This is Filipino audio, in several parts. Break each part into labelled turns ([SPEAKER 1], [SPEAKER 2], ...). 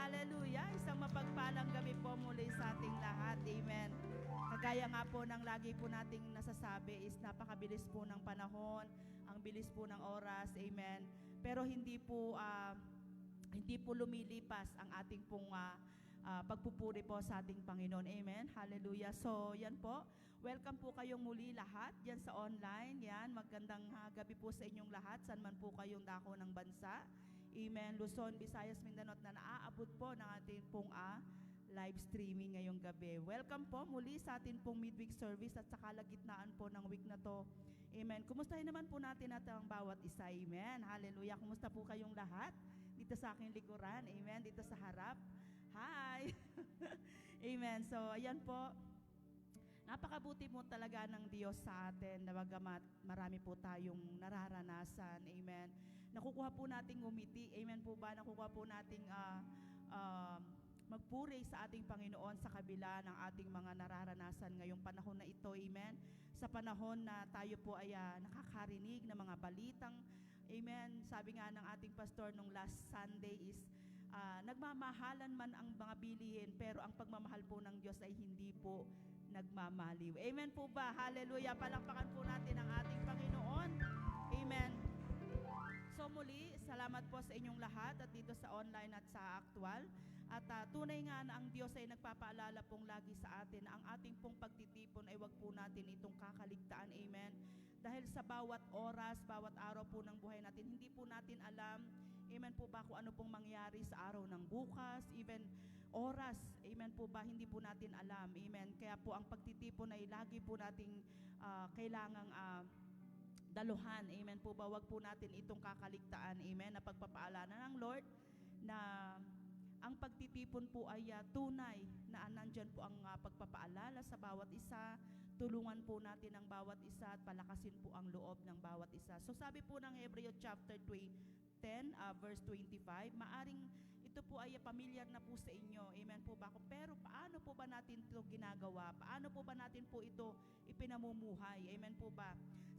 [SPEAKER 1] Hallelujah! Isang mapagpalang gabi po muli sa ating lahat. Amen. Kagaya nga po ng lagi po nating nasasabi is napakabilis po ng panahon, ang bilis po ng oras. Amen. Pero hindi po lumilipas ang ating pong pagpupuri po sa ating Panginoon. Amen. Hallelujah. So, yan po. Welcome po kayong muli lahat yan sa online. Yan, magandang gabi po sa inyong lahat. Saan man po kayong dako ng bansa. Amen. Luzon, Visayas, Mindanao na naaabot po ng ating pong live streaming ngayong gabi. Welcome po muli sa ating pong midweek service at sa kalagitnaan po ng week na to. Amen. Kumustahin naman po natin ang bawat isa. Amen. Hallelujah. Kumusta po kayong lahat? Dito sa aking likuran. Amen. Dito sa harap. Hi! Amen. So, ayan po. Napakabuti mo talaga ng Diyos sa atin na bagamat marami po tayong nararanasan. Amen. Nakukuha po nating umiti. Amen po ba? Nakukuha po nating magpuri sa ating Panginoon sa kabila ng ating mga nararanasan ngayong panahon na ito. Amen. Sa panahon na tayo po ay nakakarinig ng mga balitang, amen, sabi nga ng ating pastor nung last Sunday is, nagmamahalan man ang mga bilihin, pero ang pagmamahal po ng Diyos ay hindi po nagmamaliw. Amen po ba? Hallelujah. Palakpakan po natin ang ating Panginoon. Amen. So muli, salamat po sa inyong lahat at dito sa online at sa actual. At tunay nga na ang Diyos ay nagpapaalala pong lagi sa atin na ang ating pong pagtitipon ay wag po natin itong kakaligtaan. Amen. Dahil sa bawat oras, bawat araw po ng buhay natin, hindi po natin alam, amen po ba, kung ano pong mangyari sa araw ng bukas, even oras, amen po ba, hindi po natin alam. Amen. Kaya po ang pagtitipon ay lagi po nating kailangang daluhan. Amen po ba? Wag po natin itong kakaligtaan. Amen. Na pagpapaalala ng Lord na ang pagtitipon po ay tunay na nandyan po ang pagpapaalala sa bawat isa. Tulungan po natin ang bawat isa at palakasin po ang loob ng bawat isa. So sabi po ng Hebreo chapter 10, verse 25, maaring ito po ay pamilyar na po sa inyo. Amen po ba? Pero paano po ba natin ito ginagawa? Paano po ba natin po ito ipinamumuhay? Amen po ba?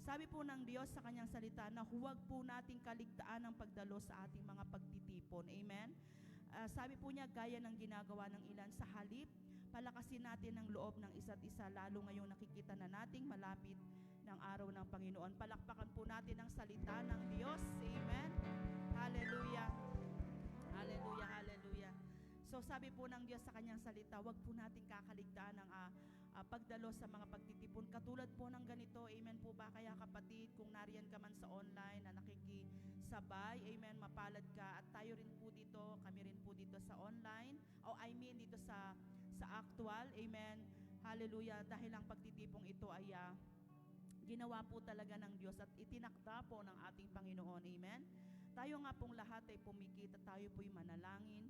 [SPEAKER 1] Sabi po ng Diyos sa kanyang salita na huwag po nating kaligtaan ang pagdalo sa ating mga pagtitipon. Amen? Sabi po niya, gaya ng ginagawa ng ilan, sa halip, palakasin natin ang loob ng isa't isa, lalo ngayong nakikita na nating malapit ng araw ng Panginoon. Palakpakan po natin ang salita ng Diyos. Amen. Hallelujah. Hallelujah, hallelujah. So sabi po ng Diyos sa kanyang salita, wag po nating kakaligtaan ng pagdalo sa mga pagtitipon. Katulad po ng ganito, amen po ba? Kaya kapatid, kung nariyan ka man sa online na nakikisabay, amen, mapalad ka. At tayo rin po dito, kami rin po dito sa online, dito sa actual, amen. Hallelujah, dahil ang pagtitipong ito ay ginawa po talaga ng Diyos at itinakda po ng ating Panginoon, amen. Tayo nga pong lahat ay pumikit at tayo po'y manalangin.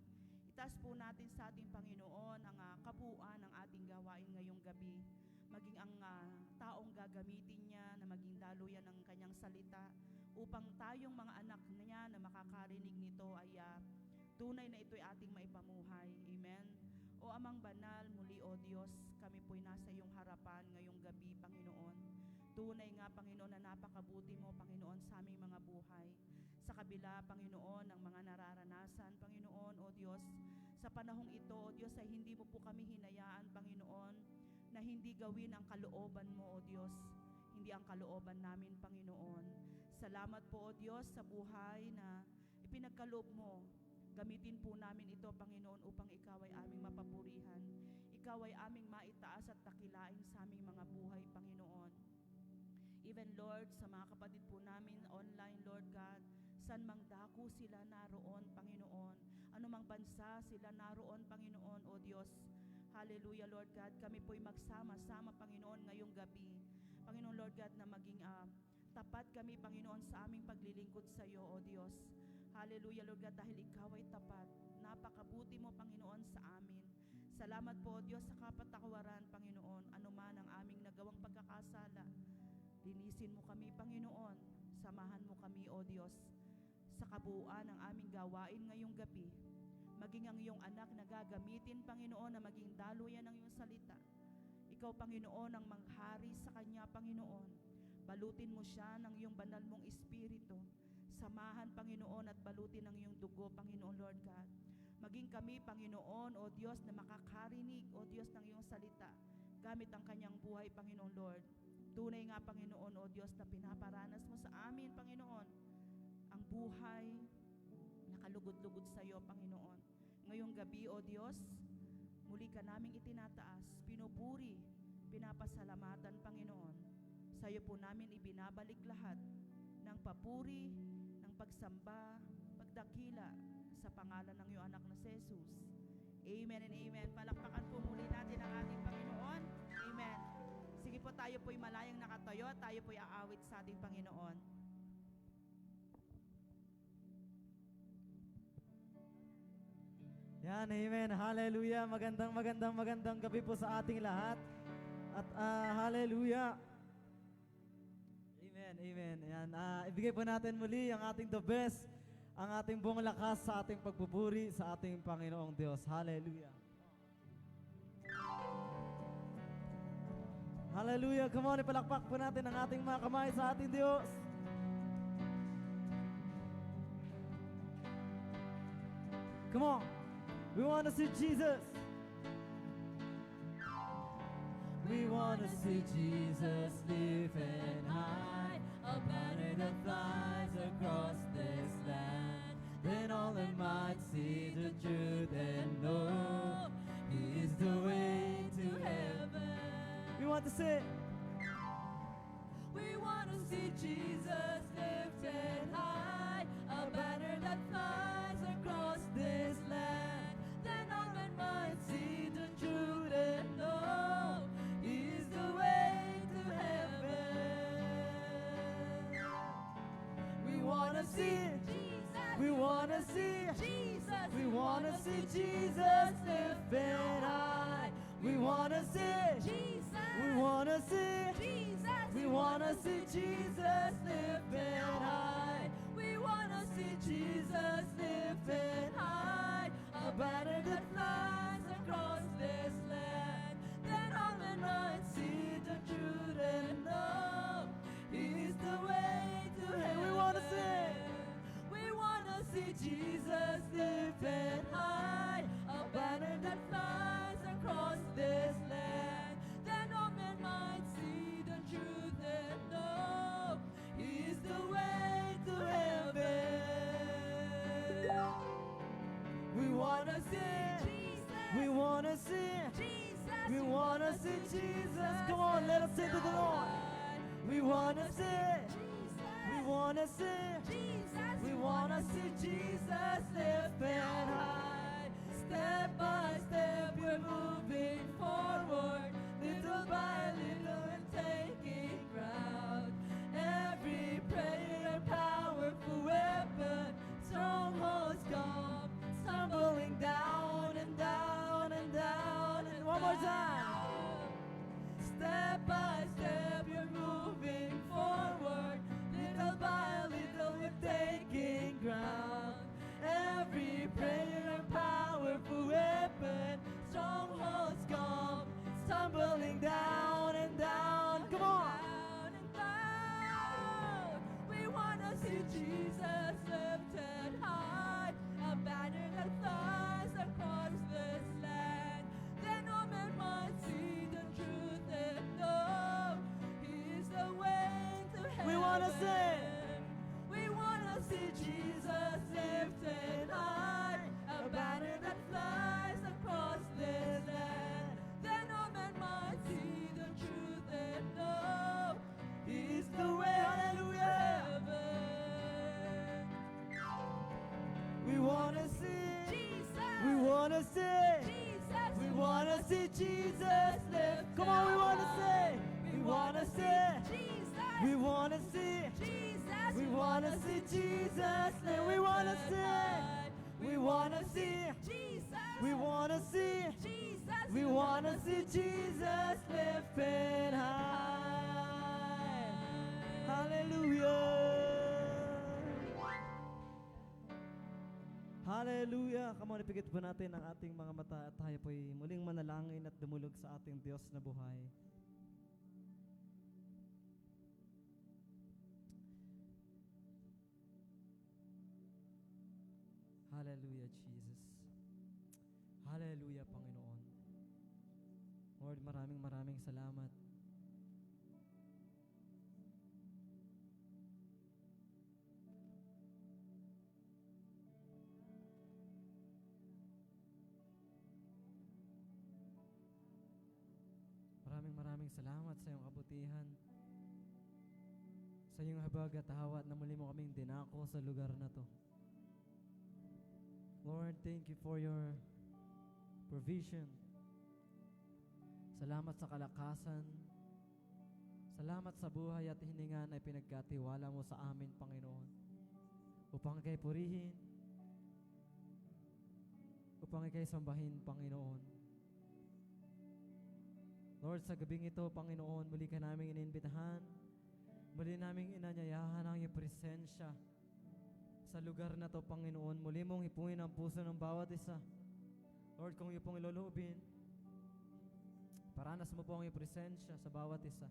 [SPEAKER 1] Itaas po natin sa ating Panginoon ang kabuuan ng ating gawain ngayong gabi. Maging ang taong gagamitin niya na maging daluyan ng kanyang salita upang tayong mga anak niya na makakarinig nito ay tunay na ito'y ating maipamuhay. Amen. O Amang Banal, muli o Diyos, kami po'y nasa iyong harapan ngayong gabi, Panginoon. Tunay nga, Panginoon, na napakabuti mo, Panginoon, sa aming mga buhay. Sa kabila, Panginoon, ng mga nararanasan, Panginoon, o Diyos, sa panahong ito, o Diyos, ay hindi mo po kami hinayaan, Panginoon, na hindi gawin ang kalooban mo, o Diyos, hindi ang kalooban namin, Panginoon. Salamat po, o Diyos, sa buhay na ipinagkaloob mo. Gamitin po namin ito, Panginoon, upang ikaw ay aming mapapurihan. Ikaw ay aming maitaas at takilain sa aming mga buhay, Panginoon. Even, Lord, sa mga kapatid po namin online, Lord God, san mang dako sila naroon, Panginoon. Anumang bansa sila naroon, Panginoon, o Diyos. Hallelujah, Lord God. Kami po'y magsama-sama, Panginoon, ngayong gabi. Panginoon, Lord God, na maging tapat kami, Panginoon, sa aming paglilingkod sa iyo, o Diyos. Hallelujah, Lord God, dahil ikaw ay tapat. Napakabuti mo, Panginoon, sa amin. Salamat po, Diyos, sa kapatawaran, Panginoon. Anuman ang aming nagawang pagkakasala, linisin mo kami, Panginoon. Samahan mo kami, O Diyos, sa kabuuan ng aming gawain ngayong gabi. Maging ang iyong anak na gagamitin, Panginoon, na maging daluyan ng iyong salita. Ikaw, Panginoon, ang manghari sa kanya, Panginoon. Balutin mo siya ng iyong banal mong espiritu. Samahan, Panginoon, at balutin ng iyong dugo, Panginoon, Lord God. Maging kami, Panginoon, O Diyos, na makakarinig, O Diyos, ng iyong salita, gamit ang kanyang buhay, Panginoong Lord. Tunay nga, Panginoon, O Diyos, na pinaparanas mo sa amin, Panginoon, ang buhay na kalugod-lugod sa iyo, Panginoon. Ngayong gabi, O Diyos, muli ka naming itinataas, pinupuri, pinapasalamatan, Panginoon. Sa iyo po namin ibinabalik lahat ng papuri, ng pagsamba, pagdakila sa pangalan ng iyong anak na si Jesus. Amen and amen. Palakpakan po muli natin ang ating Panginoon. Amen. Sige po, tayo po'y malayang nakatayo, tayo po'y aawit sa ating Panginoon.
[SPEAKER 2] Yan, amen. Hallelujah. Magandang gabi po sa ating lahat. At hallelujah. Amen, amen. Yan, ibigay po natin muli ang ating the best, ang ating buong lakas sa ating pagpupuri sa ating Panginoong Diyos. Hallelujah. Hallelujah. Come on, ipalakpak po natin ang ating mga kamay sa ating Diyos. Come on. We want to see Jesus. We want to see Jesus lifted high, a banner that flies across this land. Then all men might see the truth and know He is the way to heaven. We want to see. We want to see Jesus lifted high, a banner that flies across this land. Then all men might see the truth and know He is the way to heaven. We want to see Jesus. We want to see Jesus. We want to see Jesus lifted high. We want to see Jesus. We want to see Jesus. We want to see Jesus lifted high. We want to see Jesus lifted high, a banner that flies across this land. Then all men might see the truth and know He's the way to heaven. We want to see. We want to see Jesus lifted high, a banner that flies across this land. Then all men might see the truth and know He's the way to heaven. We want to see Jesus. We want to see Jesus. We want to see Jesus. Come on, let us sing to the Lord. We want to see Jesus. We want to see Jesus. We want to see Jesus lifted high. Step by step we're moving forward, little by little and taking ground. Every prayer and powerful weapon, strongholds come stumbling down and down and down. And one more time. Step by step you're moving forward, little by little you're taking ground. Every prayer and powerful weapon, strongholds come stumbling down and down. Come on. Down and down. We want to see Jesus lifted high, a banner that flies across this land. Then all men might see the truth and know He's the way to heaven. We want to see. We want to see Jesus lifted high, a banner that flies across this land. Then all men might see the truth and know He's the way. Hallelujah. We want to see Jesus. We want to see Jesus. We want to see Jesus lift. Come on, we want to see. We want to see Jesus. We want to see Jesus. We want to see Jesus lift. We want to see. We want to see Jesus. We want to see Jesus. We want to see Jesus lifted high. Hallelujah. Hallelujah! Come on, ipikit po natin ang ating mga mata at tayo po'y muling manalangin at dumulog sa ating Diyos na buhay. Hallelujah, Jesus. Hallelujah, Panginoon. Lord, maraming salamat. Maraming salamat sa iyong kabutihan, sa iyong habag at hawat na muli mo kaming dinako sa lugar na to. Lord, thank you for your provision. Salamat sa kalakasan. Salamat sa buhay at hininga na pinagkatiwala mo sa amin, Panginoon. Upang ikay purihin, upang ikay sambahin, Panginoon. Lord, sa gabing ito, Panginoon, muli ka naming iniimbitahan, muli naming inanyayahan ang iyong presensya sa lugar na to, Panginoon. Muli mong hipuin ang puso ng bawat isa. Lord, kung iyo pong iloloobin, paranas mo po ang iyong presensya sa bawat isa.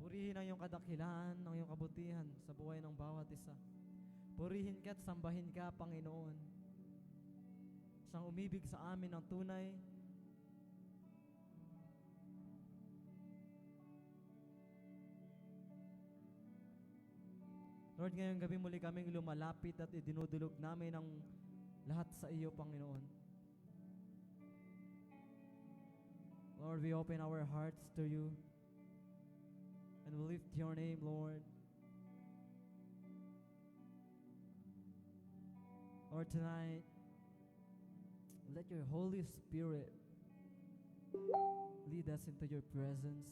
[SPEAKER 2] Purihin ang iyong kadakilaan, ang iyong kabutihan sa buhay ng bawat isa. Purihin ka at sambahin ka, Panginoon. Siyang umibig sa amin ng tunay. Lord, ngayong gabi muli kaming lumalapit at idinudulog namin ang lahat sa iyo, Panginoon. Lord, we open our hearts to you and we lift your name, Lord. Lord, tonight, let your Holy Spirit lead us into your presence.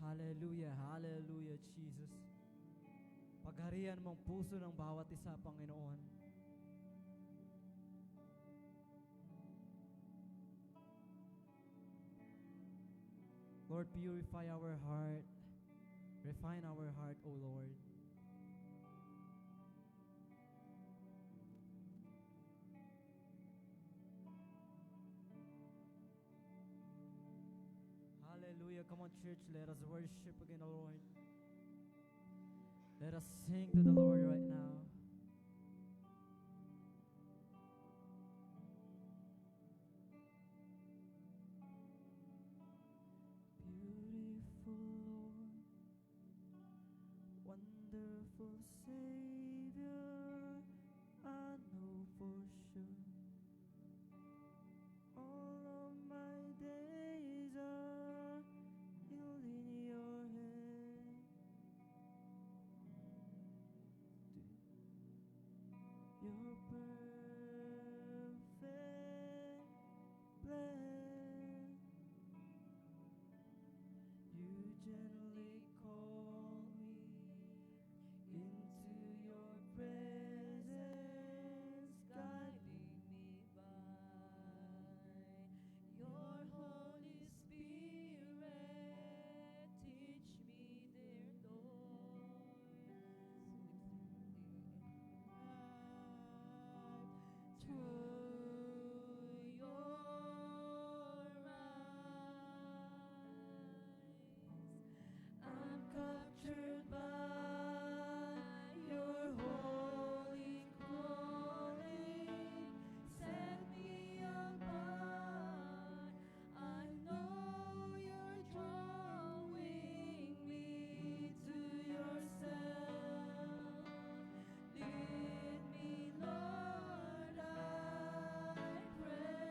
[SPEAKER 2] Hallelujah, hallelujah, Jesus. Pagharian mong puso ng bawat isa, Panginoon. Lord, purify our heart. Refine our heart, O Lord. Hallelujah. Come on, church. Let us worship again, O Lord. Let us sing to the Lord right now. Beautiful Lord, wonderful Savior, I know for sure all of my days are held in your hand. Your perfect plan, you gently call me into your presence, guiding me by your Holy Spirit. Teach me, dear Lord, through your eyes, I'm captured by your holy calling. Set me apart. I know you're drawing me to yourself. Lead me, Lord, I pray.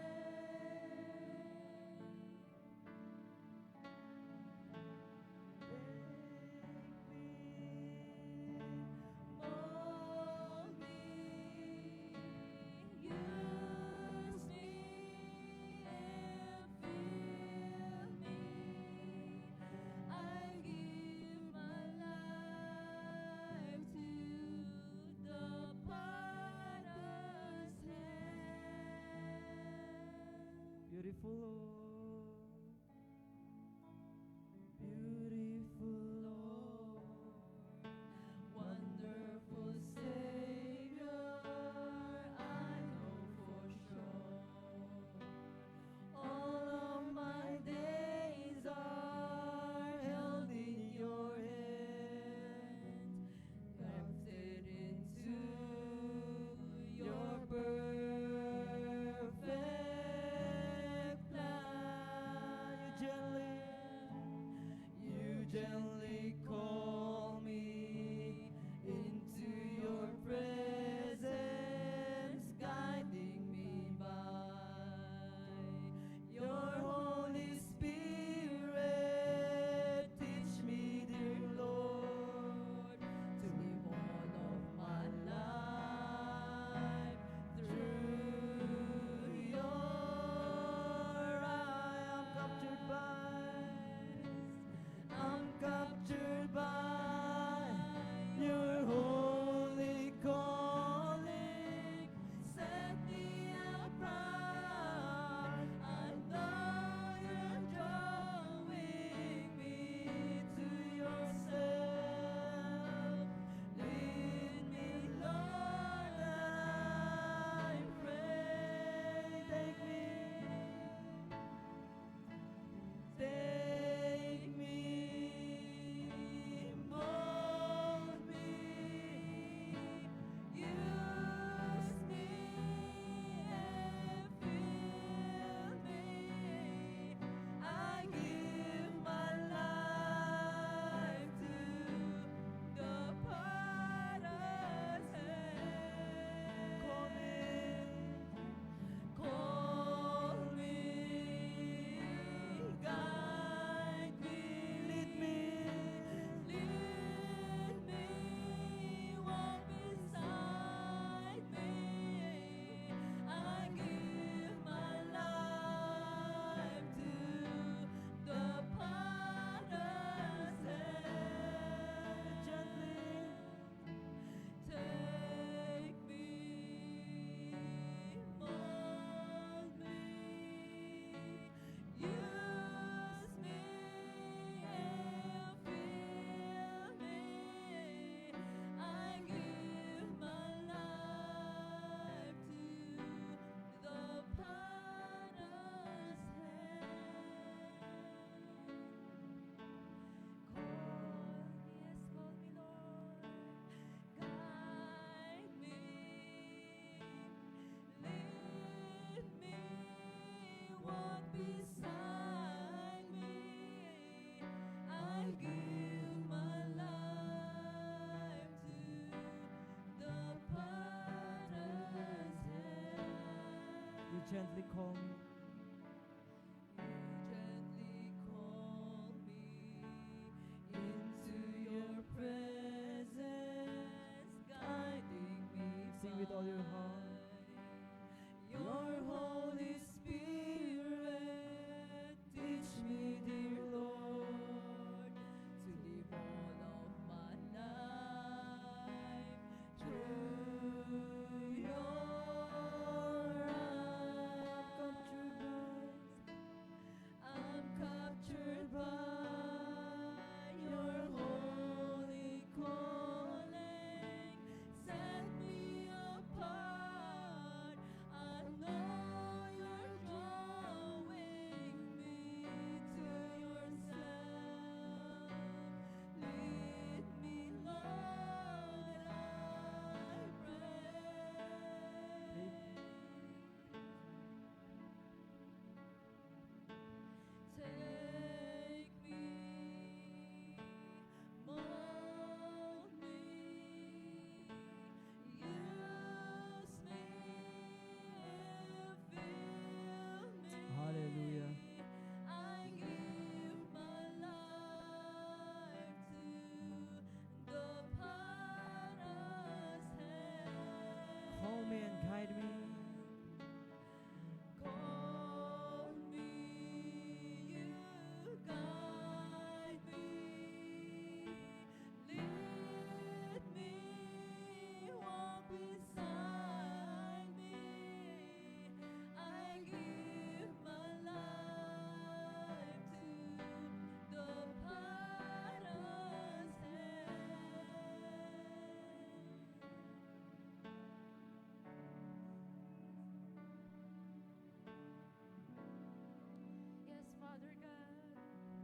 [SPEAKER 2] Mold me, use me, and fill me. I give my life to the potter's hand. Beautiful Lord, beautiful Lord, wonderful Savior, I know for sure all of my gently call me into your presence, guiding me by your Holy Spirit. Teach me, dear Lord, to live all of my life through your eye. I'm captured by your holy calling. Set me apart. I know you're drawing me to yourself. Lead me, Lord, I pray. Take me. Take me, mold me, use me and fill me. I give my life to the potter's hand. Call me, guide me, lead me, walk beside me. I give my life to the potter's hand. Gently take me, mold me, use me and fill me. I give my life to the potter's hand. Call me, Lord. Guide me, lead me, walk beside me. I give my life to the potter's hand. You gently call me. Gently call me into your presence, guiding me. Sing with all your heart. Your Holy Spirit, teach me, dear Lord, to live all of my life through your I'm captured by your holy calling. Set me apart. I know you're drawing me to yourself. Lead me, Lord, I pray. Take me, mold me, use me and fill me. Hallelujah. I give my life to the potter's hand. Call me and guide me. Call me, you guide me, lead me, walk beside me. I give my life to the potter's Yes, Father God,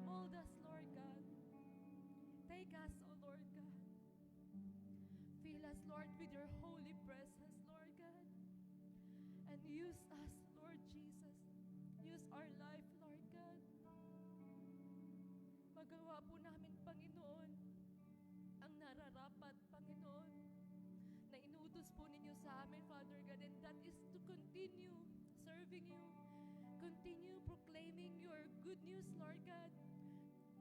[SPEAKER 2] mold us, Lord God. Take us, oh Lord God. Fill us, Lord, with your holy presence, Lord God. And use us, Lord Jesus. Use our life, Lord God.
[SPEAKER 3] magawa po namin, Panginoon, ang nararapat, Panginoon, na inutos po ninyo sa amin, Father God, and that is to continue serving you, continue proclaiming your good news, Lord God,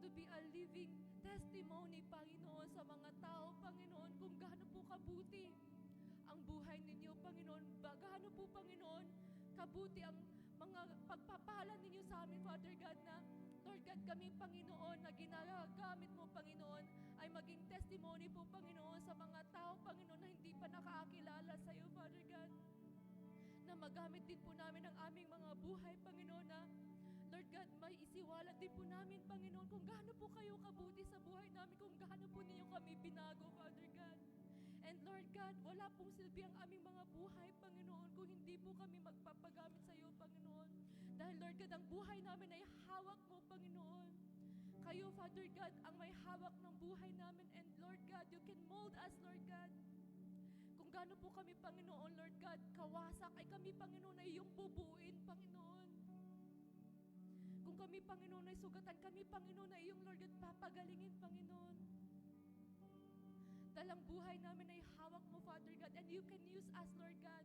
[SPEAKER 3] to be a living testimony, Panginoon, sa mga tao, Panginoon, kung gaano po kabuti ang buhay ninyo, Panginoon, gaano po, Panginoon, kabuti ang mga pagpapala ninyo sa amin, Father God, na Lord God, kami, Panginoon, na ginagamit mo, Panginoon, ay maging testimony po, Panginoon, sa mga tao, Panginoon, na hindi pa nakakakilala sa iyo, Father God, na magamit din po namin ang aming mga buhay, Panginoon, na Lord God, may isiwalat din po namin, Panginoon, kung gaano po kayo kabuti sa buhay namin, kung gaano po ninyo kami binago, Father God. And Lord God, wala pong silbi ang aming mga buhay, Panginoon, kung hindi po kami magpapagamit sa iyo, Panginoon. Dahil Lord God, ang buhay namin ay hawak mo, Panginoon. Kayo, Father God, ang may hawak ng buhay namin. And Lord God, you can mold us, Lord God. Kung gaano po kami, Panginoon, Lord God, kawasak ay kami, Panginoon, ay iyong bubuin, Panginoon. Kung kami, Panginoon, ay sugatan, kami, Panginoon, ay iyong, Lord God, papagalingin, Panginoon. Dahil ang buhay namin ay hawak mo, Father God, and you can use us, Lord God.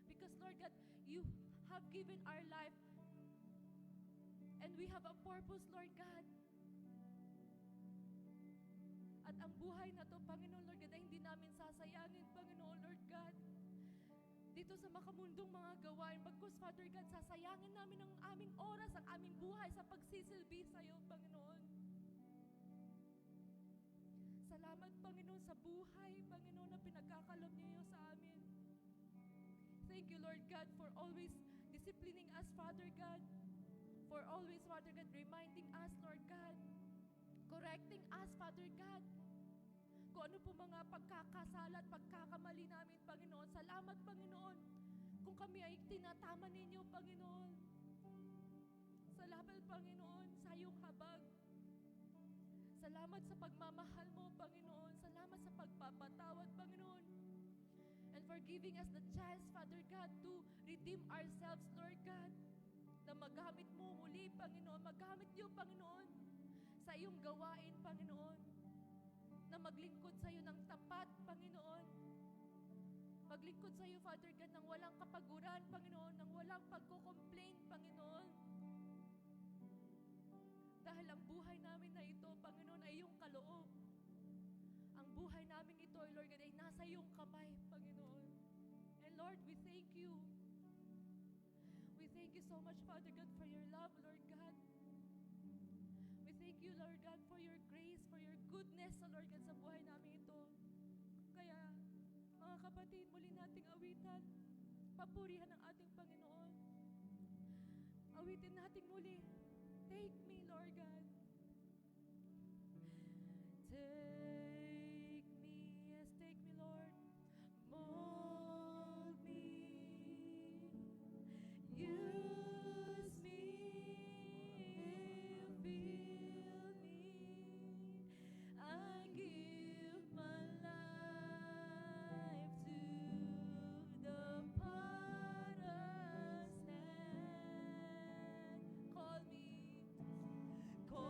[SPEAKER 3] Because, Lord God, you have given our life and we have a purpose, Lord God. At ang buhay na to, Panginoon, Lord God, ay hindi namin sasayangin, Panginoon, Lord God. Dito sa makamundong mga gawain, bagkus, Father God, sasayangin namin ang aming oras, ang aming buhay sa pagsisilbi sa iyo, Panginoon. Salamat, Panginoon, sa buhay, Panginoon, na pinagkakalob niyo sa amin. Thank you, Lord God, for always disciplining us, Father God. For always, Father God, reminding us, Lord God. Correcting us, Father God. Kung ano po mga pagkakasala at pagkakamali namin, Panginoon. Salamat, Panginoon, kung kami ay tinatama ninyo, Panginoon. Salamat, Panginoon, sa iyong habag. Salamat sa pagmamahal mo, Panginoon. Salamat sa pagpapatawad, Panginoon. And for giving us the chance, Father God, to redeem ourselves, Lord God. Na magamit mo muli, Panginoon. Magamit niyo, Panginoon, sa iyong gawain, Panginoon. Na maglingkod sa iyo ng tapat, Panginoon. Maglingkod sa iyo, Father God, ng walang kapaguran, Panginoon. Ng walang pagko-complain, Panginoon. Dahil ang buhay namin na ito, Panginoon, ay iyong kaloob. Ang buhay namin ito, Lord God, ay nasa iyong kamay, Panginoon. And Lord, we thank you. We thank you so much, Father God, for your love, Lord God. We thank you, Lord God, for your grace, for your goodness, Lord God, sa buhay namin ito. Kaya, mga kapatid, muli nating awitan, papurihan ang ating Panginoon. Awitin natin muli. Take me, Lord God. Take me, yes, take me, Lord. Mold me. Use me. Fill me. I give my life to the potter's hand. Call me. Call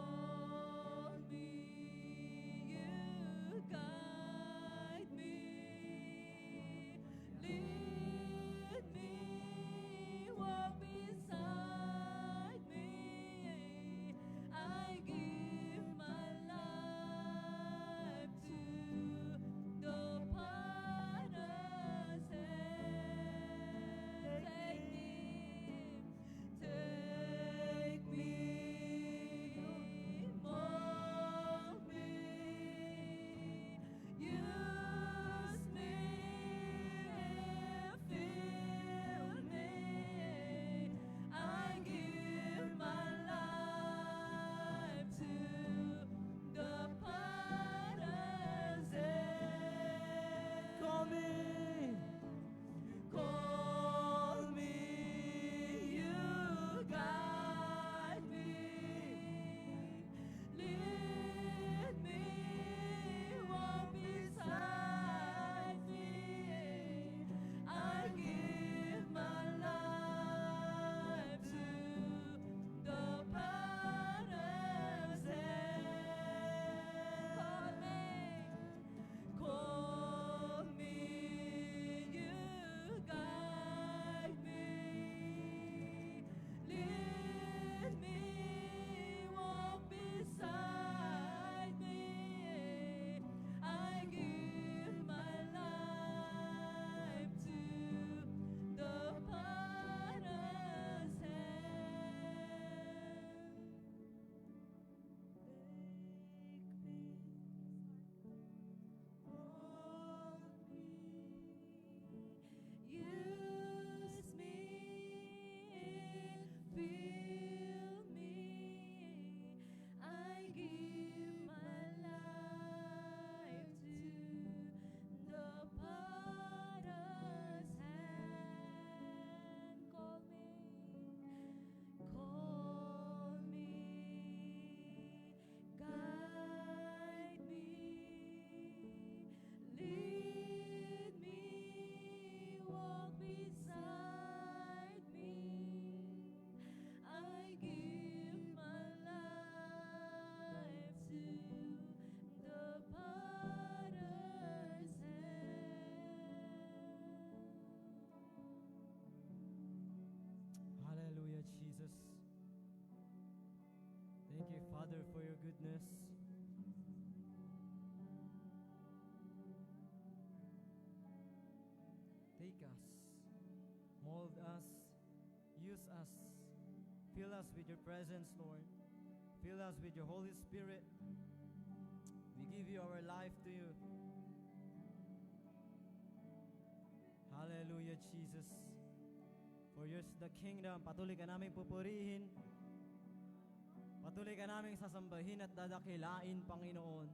[SPEAKER 2] Make us, mold us, use us. Fill us with your presence, Lord. Fill us with your Holy Spirit. We give you our life to you. Hallelujah, Jesus. For yours is the kingdom. Patuloy ka namin pupurihin. Patuloy ka namin sasambahin at dadakilain, Panginoon.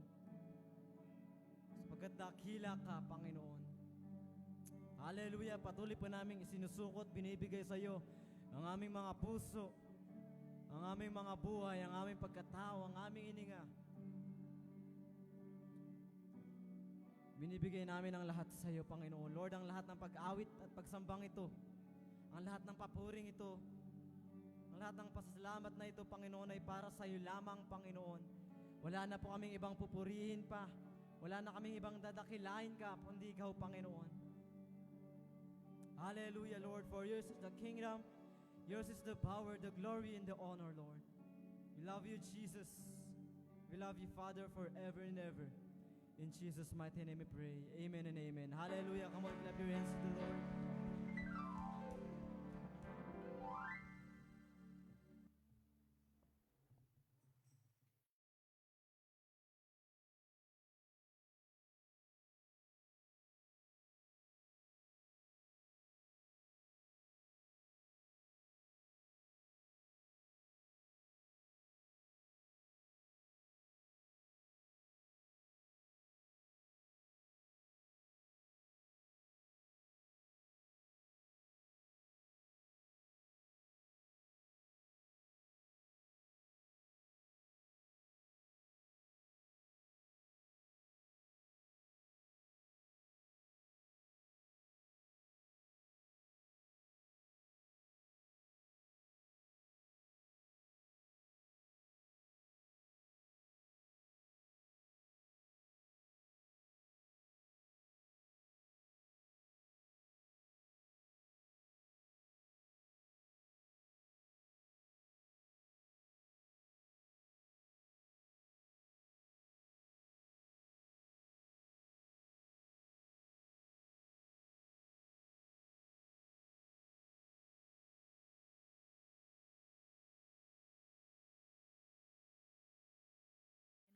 [SPEAKER 2] Sapagkat dakila ka, Panginoon. Hallelujah. Patuloy po namin isinusukot, binibigay sa iyo ang aming mga puso, ang aming mga buhay, ang aming pagkatao, ang aming ininga. Binibigay namin ang lahat sa iyo, Panginoon. Lord, ang lahat ng pag-awit at pagsambang ito, ang lahat ng papuring ito, ang lahat ng pasasalamat na ito, Panginoon, ay para sa iyo lamang, Panginoon. Wala na po kaming ibang pupurihin pa. Wala na kaming ibang dadakilain ka, kundi ikaw, Panginoon. Hallelujah, Lord, for yours is the kingdom, yours is the power, the glory, and the honor, Lord. We love you, Jesus. We love you, Father, forever and ever. In Jesus' mighty name we pray. Amen and amen. Hallelujah. Come on, clap your hands to the Lord.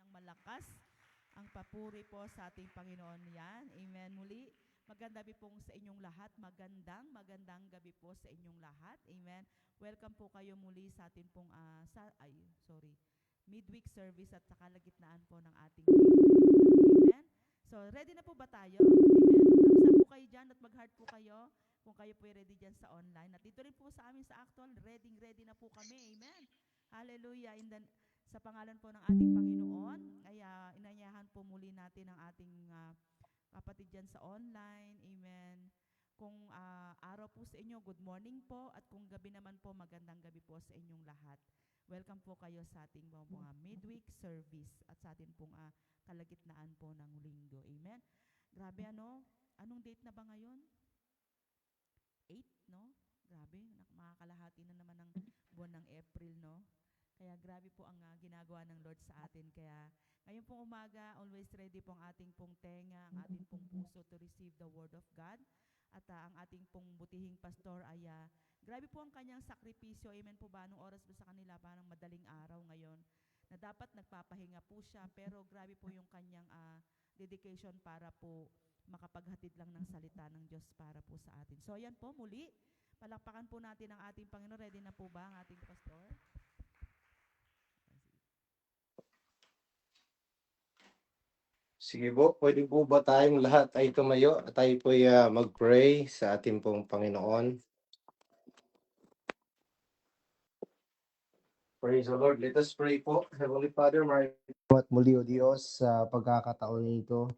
[SPEAKER 1] Ng malakas ang papuri po sa ating Panginoon yan. Amen. Muli, magandang gabi pong sa inyong lahat. Magandang gabi po sa inyong lahat. Amen. Welcome po kayo muli sa ating pong, midweek service at sa kalagitnaan po ng ating week ngayong gabi. Amen. So, ready na po ba tayo? Amen. Mag-thumbs up po kayo dyan at mag-heart po kayo kung kayo po ready dyan sa online. At dito rin po sa amin sa actual, ready na po kami. Amen. Hallelujah. Sa pangalan po ng ating Panginoon, ay inayahan po muli natin ang ating kapatid dyan sa online. Amen. Kung araw po sa inyo, good morning po. At kung gabi naman po, magandang gabi po sa inyong lahat. Welcome po kayo sa ating mga midweek service at sa ating pong kalagitnaan po ng linggo. Amen. Grabe anong date na ba ngayon? 8, no? Grabe, makakalahati na naman ng buwan ng April, no? Kaya grabe po ang ginagawa ng Lord sa atin. Kaya ngayon pong umaga, always ready po ang ating pong tenga, ang ating pong puso to receive the Word of God. At ang ating pong butihing pastor ay grabe po ang kanyang sakripisyo. Amen po ba? Anong oras ba sa kanila? Parang madaling araw ngayon na dapat nagpapahinga po siya. Pero grabe po yung kanyang dedication para po makapaghatid lang ng salita ng Diyos para po sa atin. So ayan po, muli, palakpakan po natin ang ating Panginoon. Ready na po ba ang ating pastor?
[SPEAKER 4] Sige po, pwede po ba tayong lahat ay tumayo at tayo po ay mag-pray sa ating pong Panginoon. Praise the Lord. Let us pray po. Heavenly Father, maraming salamat muli o Diyos sa pagkakataon nito.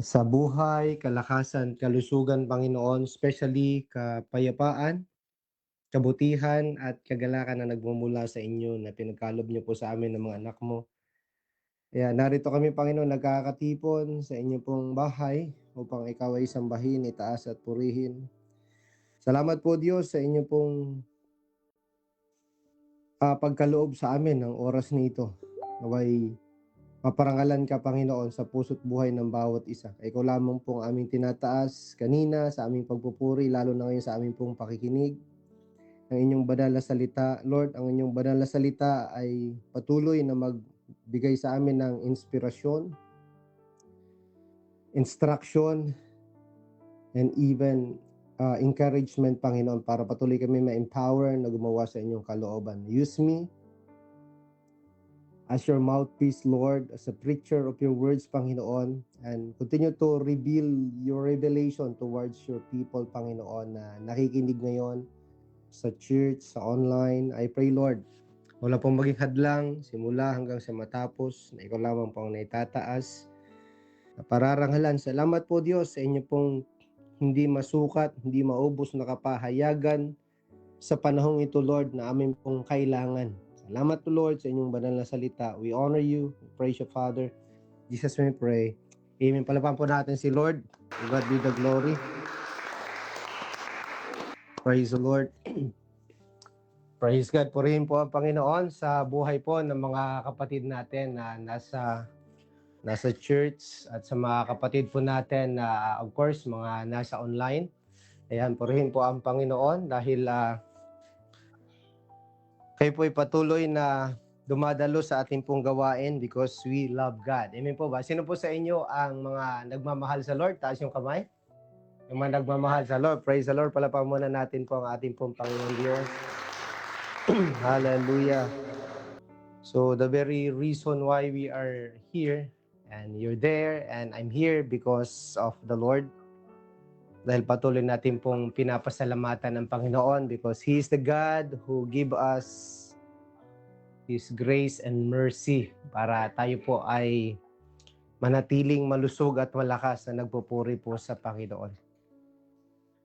[SPEAKER 4] Sa buhay, kalakasan, kalusugan, Panginoon, especially kapayapaan, kabutihan at kagalakan na nagmumula sa inyo na pinagkalob niyo po sa amin ng mga anak mo. Kaya narito kami, Panginoon, nagkakatipon sa inyong pong bahay upang ikaw ay sambahin, itaas at purihin. Salamat po, Diyos, sa inyong pong pagkaloob sa amin ng oras nito. Naway Maparangalan ka, Panginoon, sa puso't buhay ng bawat isa. Ikaw lamang pong aming tinataas kanina sa aming pagpupuri, lalo na ngayon sa aming pong pakikinig ng inyong banal na salita. Lord, ang inyong banal na salita ay patuloy na magbigay sa amin ng inspirasyon, instruction, and even encouragement, Panginoon, para patuloy kami ma-empower na gumawa sa inyong kalooban. Use me as your mouthpiece, Lord, as a preacher of your words, Panginoon, and continue to reveal your revelation towards your people, Panginoon, na nakikinig ngayon sa church, sa online. I pray, Lord, wala pong maging hadlang, simula hanggang sa matapos, na ikaw lamang pong naitataas, na pararanghalan. Salamat po, Diyos, sa inyo pong hindi masukat, hindi maubos na kapahayagan sa panahong ito, Lord, na amin pong kailangan. Salamat po, Lord, sa inyong banal na salita. We honor you. We praise you, Father. Jesus, we pray. Amen. Palapan po natin si Lord. To God be the glory. Praise the Lord. Praise God. Purihin po ang Panginoon sa buhay po ng mga kapatid natin na nasa church at sa mga kapatid po natin na of course mga nasa online. Ayan, purihin po ang Panginoon dahil kayo po ay patuloy na dumadalo sa ating pong gawain because we love God. Amen po ba? Sino po sa inyo ang mga nagmamahal sa Lord? Taas yung kamay. Yung mga nagmamahal sa Lord. Praise the Lord. Palapakan muna natin po ang ating pong Panginoon Diyos. Hallelujah. So the very reason why we are here and you're there and I'm here because of the Lord. Dahil patuloy natin pong pinapasalamatan ng Panginoon because He is the God who give us His grace and mercy para tayo po ay manatiling malusog at malakas na nagpupuri po sa Panginoon.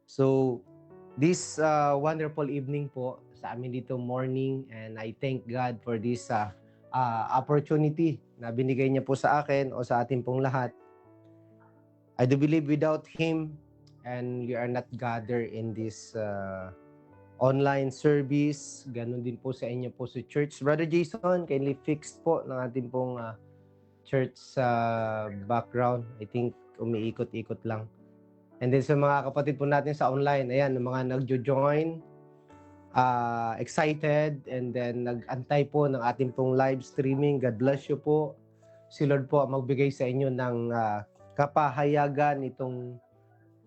[SPEAKER 4] So, this wonderful evening po sa amin dito morning and I thank God for this opportunity na binigay niya po sa akin o sa ating pong lahat. I do believe without Him and we are not gathered in this online service. Ganon din po sa inyo po sa church. Brother Jason, kindly fix po ng ating pong church background. I think umiikot-ikot lang. And then sa mga kapatid po natin sa online, ayan, mga nagjo-join, excited, and then nag-antay po ng ating pong live streaming. God bless you po. Si Lord po ang magbigay sa inyo ng kapahayagan itong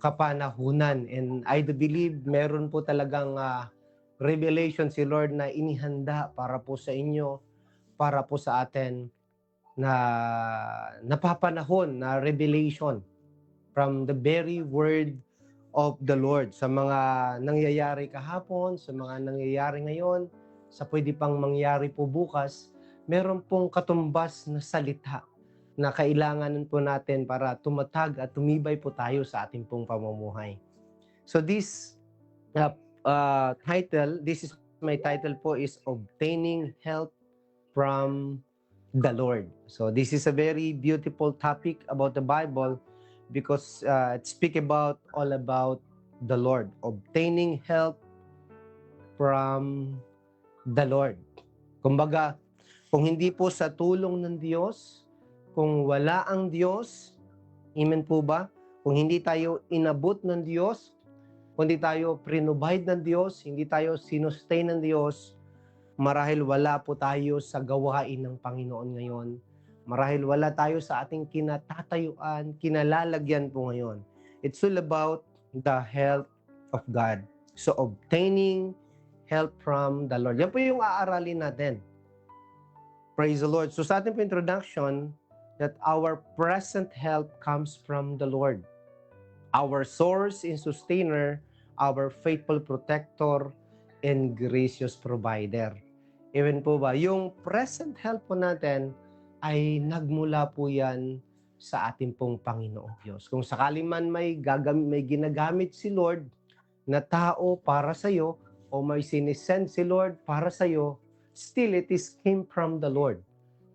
[SPEAKER 4] kapanahunan. And I do believe meron po talagang revelation si Lord na inihanda para po sa inyo, para po sa atin na napapanahon na revelation from the very word of the Lord sa mga nangyayari kahapon, sa mga nangyayari ngayon, sa pwede pang mangyari po bukas, meron pong katumbas na salita na kailangan po natin para tumatag at tumibay po tayo sa ating pong pamumuhay. So this my title po is Obtaining Help from the Lord. So this is a very beautiful topic about the Bible because it speaks all about the Lord. Obtaining help from the Lord. Kumbaga, kung hindi po sa tulong ng Diyos, kung wala ang Diyos, amen po ba? Kung hindi tayo inabot ng Diyos, kung hindi tayo prinubide ng Diyos, hindi tayo sinustain ng Diyos, marahil wala po tayo sa gawain ng Panginoon ngayon. Marahil wala tayo sa ating kinatatayuan, kinalalagyan po ngayon. It's all about the help of God. So, obtaining help from the Lord. Yan po yung aaralin natin. Praise the Lord. So, sa ating introduction, that our present help comes from the Lord. Our source and sustainer, our faithful protector, and gracious provider. Even po ba, yung present help po natin ay nagmula po yan sa ating pong Panginoong Diyos. Kung sakali man may ginagamit si Lord na tao para sa iyo o may sinisend si Lord para sa iyo, still it is came from the Lord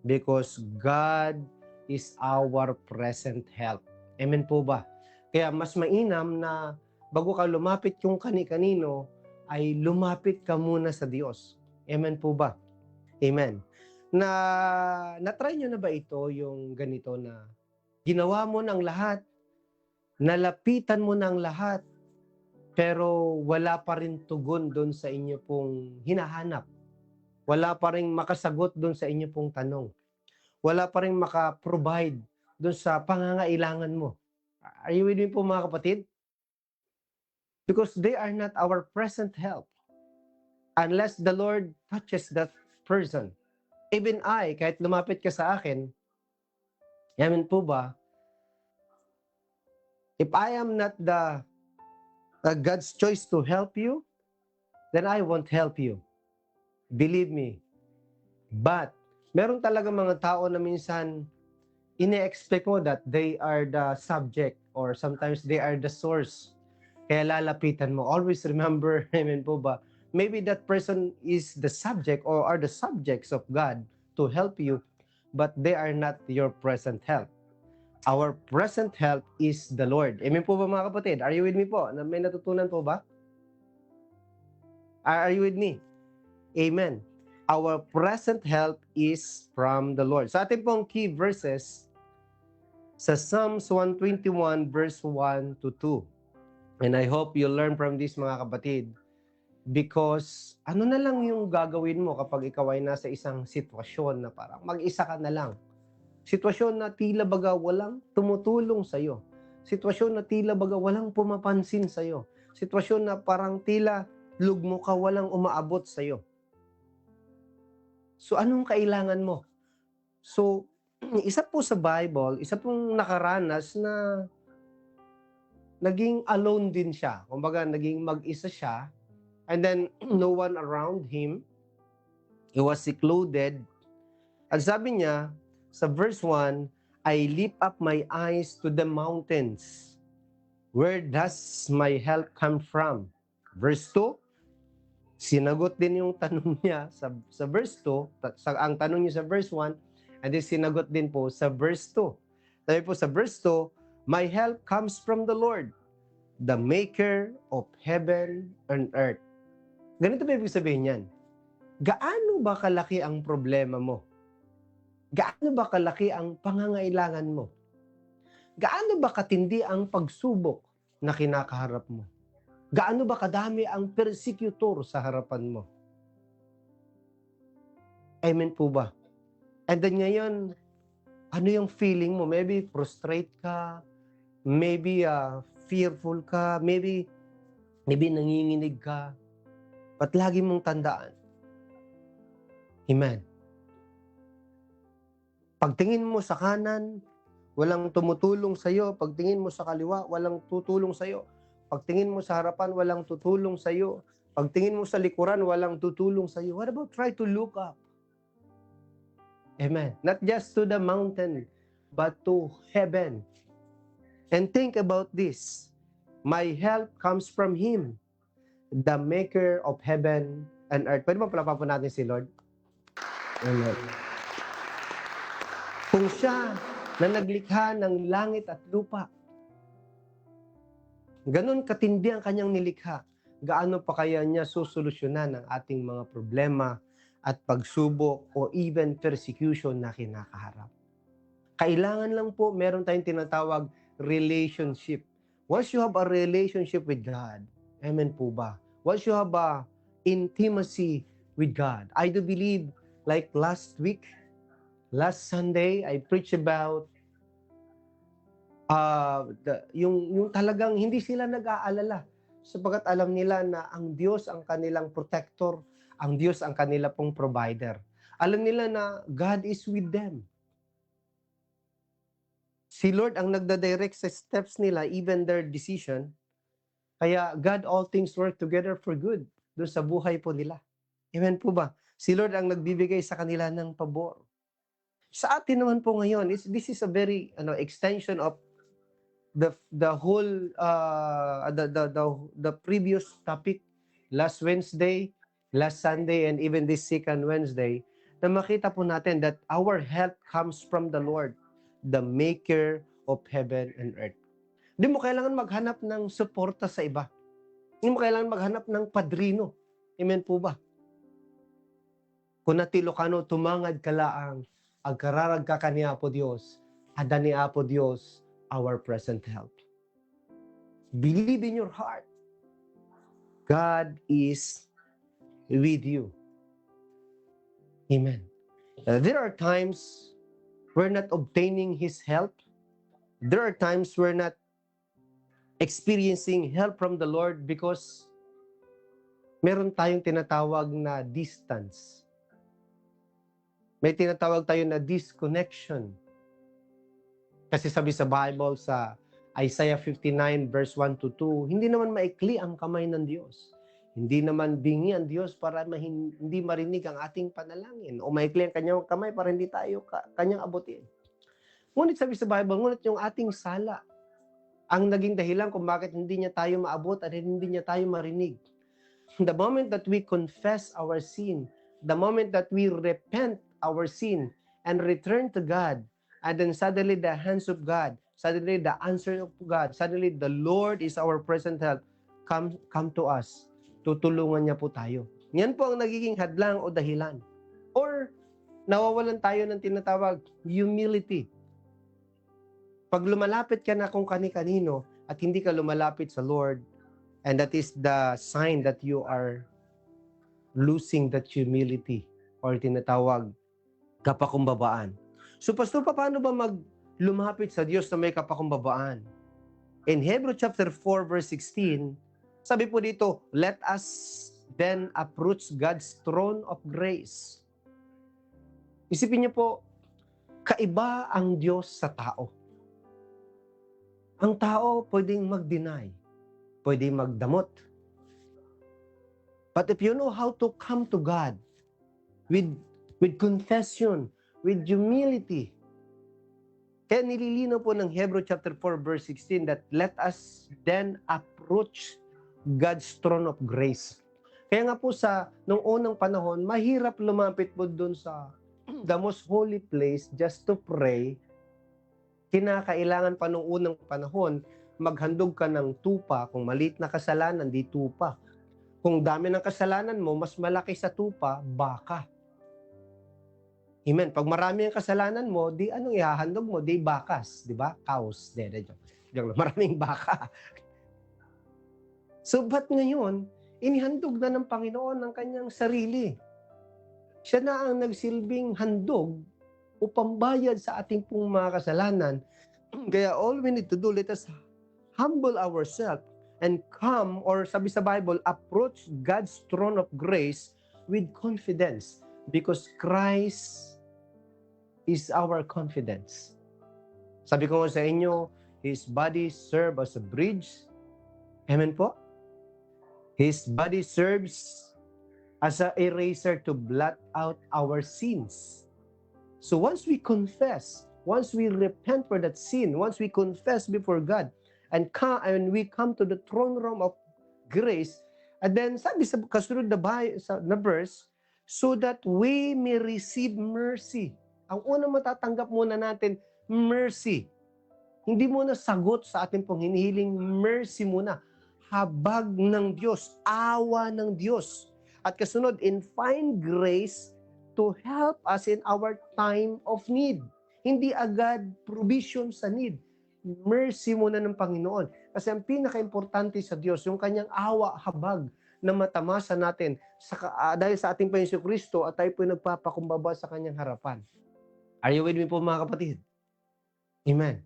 [SPEAKER 4] because God is our present help. Amen po ba? Kaya mas mainam na bago ka lumapit yung kani-kanino, ay lumapit ka muna sa Diyos. Amen po ba? Amen. Na-try nyo na ba ito, yung ganito na ginawa mo ng lahat, nalapitan mo ng lahat, pero wala pa rin tugon doon sa inyo pong hinahanap. Wala pa rin makasagot doon sa inyo pong tanong. Wala pa rin maka-provide doon sa pangangailangan mo. Are you with me po mga kapatid? Because they are not our present help unless the Lord touches that person. Even I, kahit lumapit ka sa akin, yaman po ba, if I am not the God's choice to help you, then I won't help you. Believe me. But, meron talaga mga tao na minsan, ine-expect mo that they are the subject or sometimes they are the source. Kaya lalapitan mo. Always remember, amen po ba, maybe that person is the subject or are the subjects of God to help you, but they are not your present help. Our present help is the Lord. Amen po ba mga kapatid? Are you with me po? May natutunan po ba? Are you with me? Amen. Our present help is from the Lord. Sa ating pong key verses, sa Psalms 121 verse 1 to 2. And I hope you learn from this mga kapatid. Because ano na lang yung gagawin mo kapag ikaw ay nasa isang sitwasyon na parang mag-isa ka na lang. Sitwasyon na tila baga walang tumutulong sa'yo. Sitwasyon na tila baga walang pumapansin sa'yo. Sitwasyon na parang tila lugmo ka, walang umaabot sa'yo. So anong kailangan mo? So, isa po sa Bible, isa pong nakaranas na naging alone din siya. Kumbaga, naging mag-isa siya. And then, no one around him. He was secluded. At sabi niya, sa verse 1, I lift up my eyes to the mountains. Where does my help come from? Verse 2, sinagot din yung tanong niya sa verse 2, ang tanong niya sa verse 1, and then sinagot din po sa verse 2. Sabi po sa verse 2, my help comes from the Lord, the maker of heaven and earth. Ganito ba ibig sabihin yan? Gaano ba kalaki ang problema mo? Gaano ba kalaki ang pangangailangan mo? Gaano ba katindi ang pagsubok na kinakaharap mo? Gaano ba kadami ang persecutor sa harapan mo? Amen po ba? And then ngayon, ano yung feeling mo? Maybe frustrate ka, maybe fearful ka, maybe nanginginig ka. But lagi mong tandaan. Amen. Pagtingin mo sa kanan, walang tumutulong sa'yo. Pagtingin mo sa kaliwa, walang tutulong sa'yo. Pagtingin mo sa harapan, walang tutulong sa'yo. Pagtingin mo sa likuran, walang tutulong sa'yo. What about try to look up? Amen. Not just to the mountain, but to heaven. And think about this. My help comes from Him, the maker of heaven and earth. Pwede ba palapapan po natin si Lord? Amen. Kung siya na naglikha ng langit at lupa, ganun katindi ang kanyang nilikha, gaano pa kaya niya susolusyonan ang ating mga problema at pagsubok o even persecution na kinakaharap. Kailangan lang po meron tayong tinatawag relationship. Once you have a relationship with God, amen po ba? Once you have a intimacy with God, I do believe like last Sunday, I preached about yung talagang hindi sila nag-aalala sapagkat alam nila na ang Diyos ang kanilang protector, ang Diyos ang kanila pong provider. Alam nila na God is with them. Si Lord ang nagda-direct sa steps nila, even their decision. Kaya God, all things work together for good doon sa buhay po nila. Amen po ba? Si Lord ang nagbibigay sa kanila ng pabor. Sa atin naman po ngayon, this is a very extension of the whole the previous topic last Wednesday, last Sunday, and even this second Wednesday, na makita po natin that our help comes from the Lord, the maker of heaven and earth. Hindi mo kailangan maghanap ng suporta sa iba. Hindi mo kailangan maghanap ng padrino. Amen po ba? Kung natilo kano tumangad kalaang, agkararag ka kaniya po Dios, ada ni Apo Dios, our present help. Believe in your heart. God is with you. Amen. There are times we're not obtaining His help. There are times we're not experiencing help from the Lord because meron tayong tinatawag na distance. May tinatawag tayo na disconnection. Kasi sabi sa Bible sa Isaiah 59 verse 1 to 2, hindi naman maikli ang kamay ng Diyos. Hindi naman bingi ang Diyos para hindi marinig ang ating panalangin. O maikli ang kanyang kamay para hindi tayo kanyang abutin. Ngunit sabi sa Bible, ngunit yung ating sala ang naging dahilan kung bakit hindi niya tayo maabot at hindi niya tayo marinig. The moment that we confess our sin, the moment that we repent our sin and return to God, and then suddenly the hands of God, suddenly the answer of God, suddenly the Lord is our present help, come to us. Tutulungan niya po tayo. Yan po ang nagiging hadlang o dahilan. Or nawawalan tayo ng tinatawag humility. Pag lumalapit ka na kung kani-kanino at hindi ka lumalapit sa Lord, and that is the sign that you are losing that humility or tinatawag kapakumbabaan. So Pastor, paano ba lumapit sa Diyos na may kapakumbabaan? In Hebrews chapter 4 verse 16, sabi po dito, let us then approach God's throne of grace. Isipin niyo po, kaiba ang Diyos sa tao. Ang tao pwedeng mag-deny, pwedeng magdamot. But if you know how to come to God with confession, with humility, kaya nililinaw po ng Hebrews chapter 4 verse 16 that let us then approach God's throne of grace. Kaya nga po nung unang panahon, mahirap lumapit po doon sa the most holy place just to pray. Kinakailangan pa nung unang panahon, maghandog ka ng tupa. Kung maliit na kasalanan, di tupa. Kung dami ng kasalanan mo, mas malaki sa tupa, baka. Amen. Pag marami ang kasalanan mo, di anong ihahandog mo? Di bakas. Di ba? Cows. Maraming baka. So, ba't ngayon, inihandog na ng Panginoon ang kanyang sarili? Siya na ang nagsilbing handog o pambayad sa ating pong mga kasalanan. Kaya all we need to do, let us humble ourselves and come, or sabi sa Bible, approach God's throne of grace with confidence because Christ is our confidence. Sabi ko sa inyo, His body serves as a bridge. Amen po? His body serves as an eraser to blot out our sins. So once we confess, once we repent for that sin, once we confess before God, and we come to the throne room of grace, and then sabi sa kasunod na verse, so that we may receive mercy. Ang unang matatanggap muna natin, mercy. Hindi muna sagot sa ating pong hinihiling, mercy muna. Habag ng Diyos, awa ng Diyos. At kasunod, and find grace to help us in our time of need. Hindi agad provision sa need. Mercy muna ng Panginoon. Kasi ang pinaka-importante sa Diyos, yung kanyang awa, habag, na matamasa natin dahil sa ating Panginoon Kristo at tayo po nagpapakumbaba sa kanyang harapan. Are you with me po mga kapatid? Amen.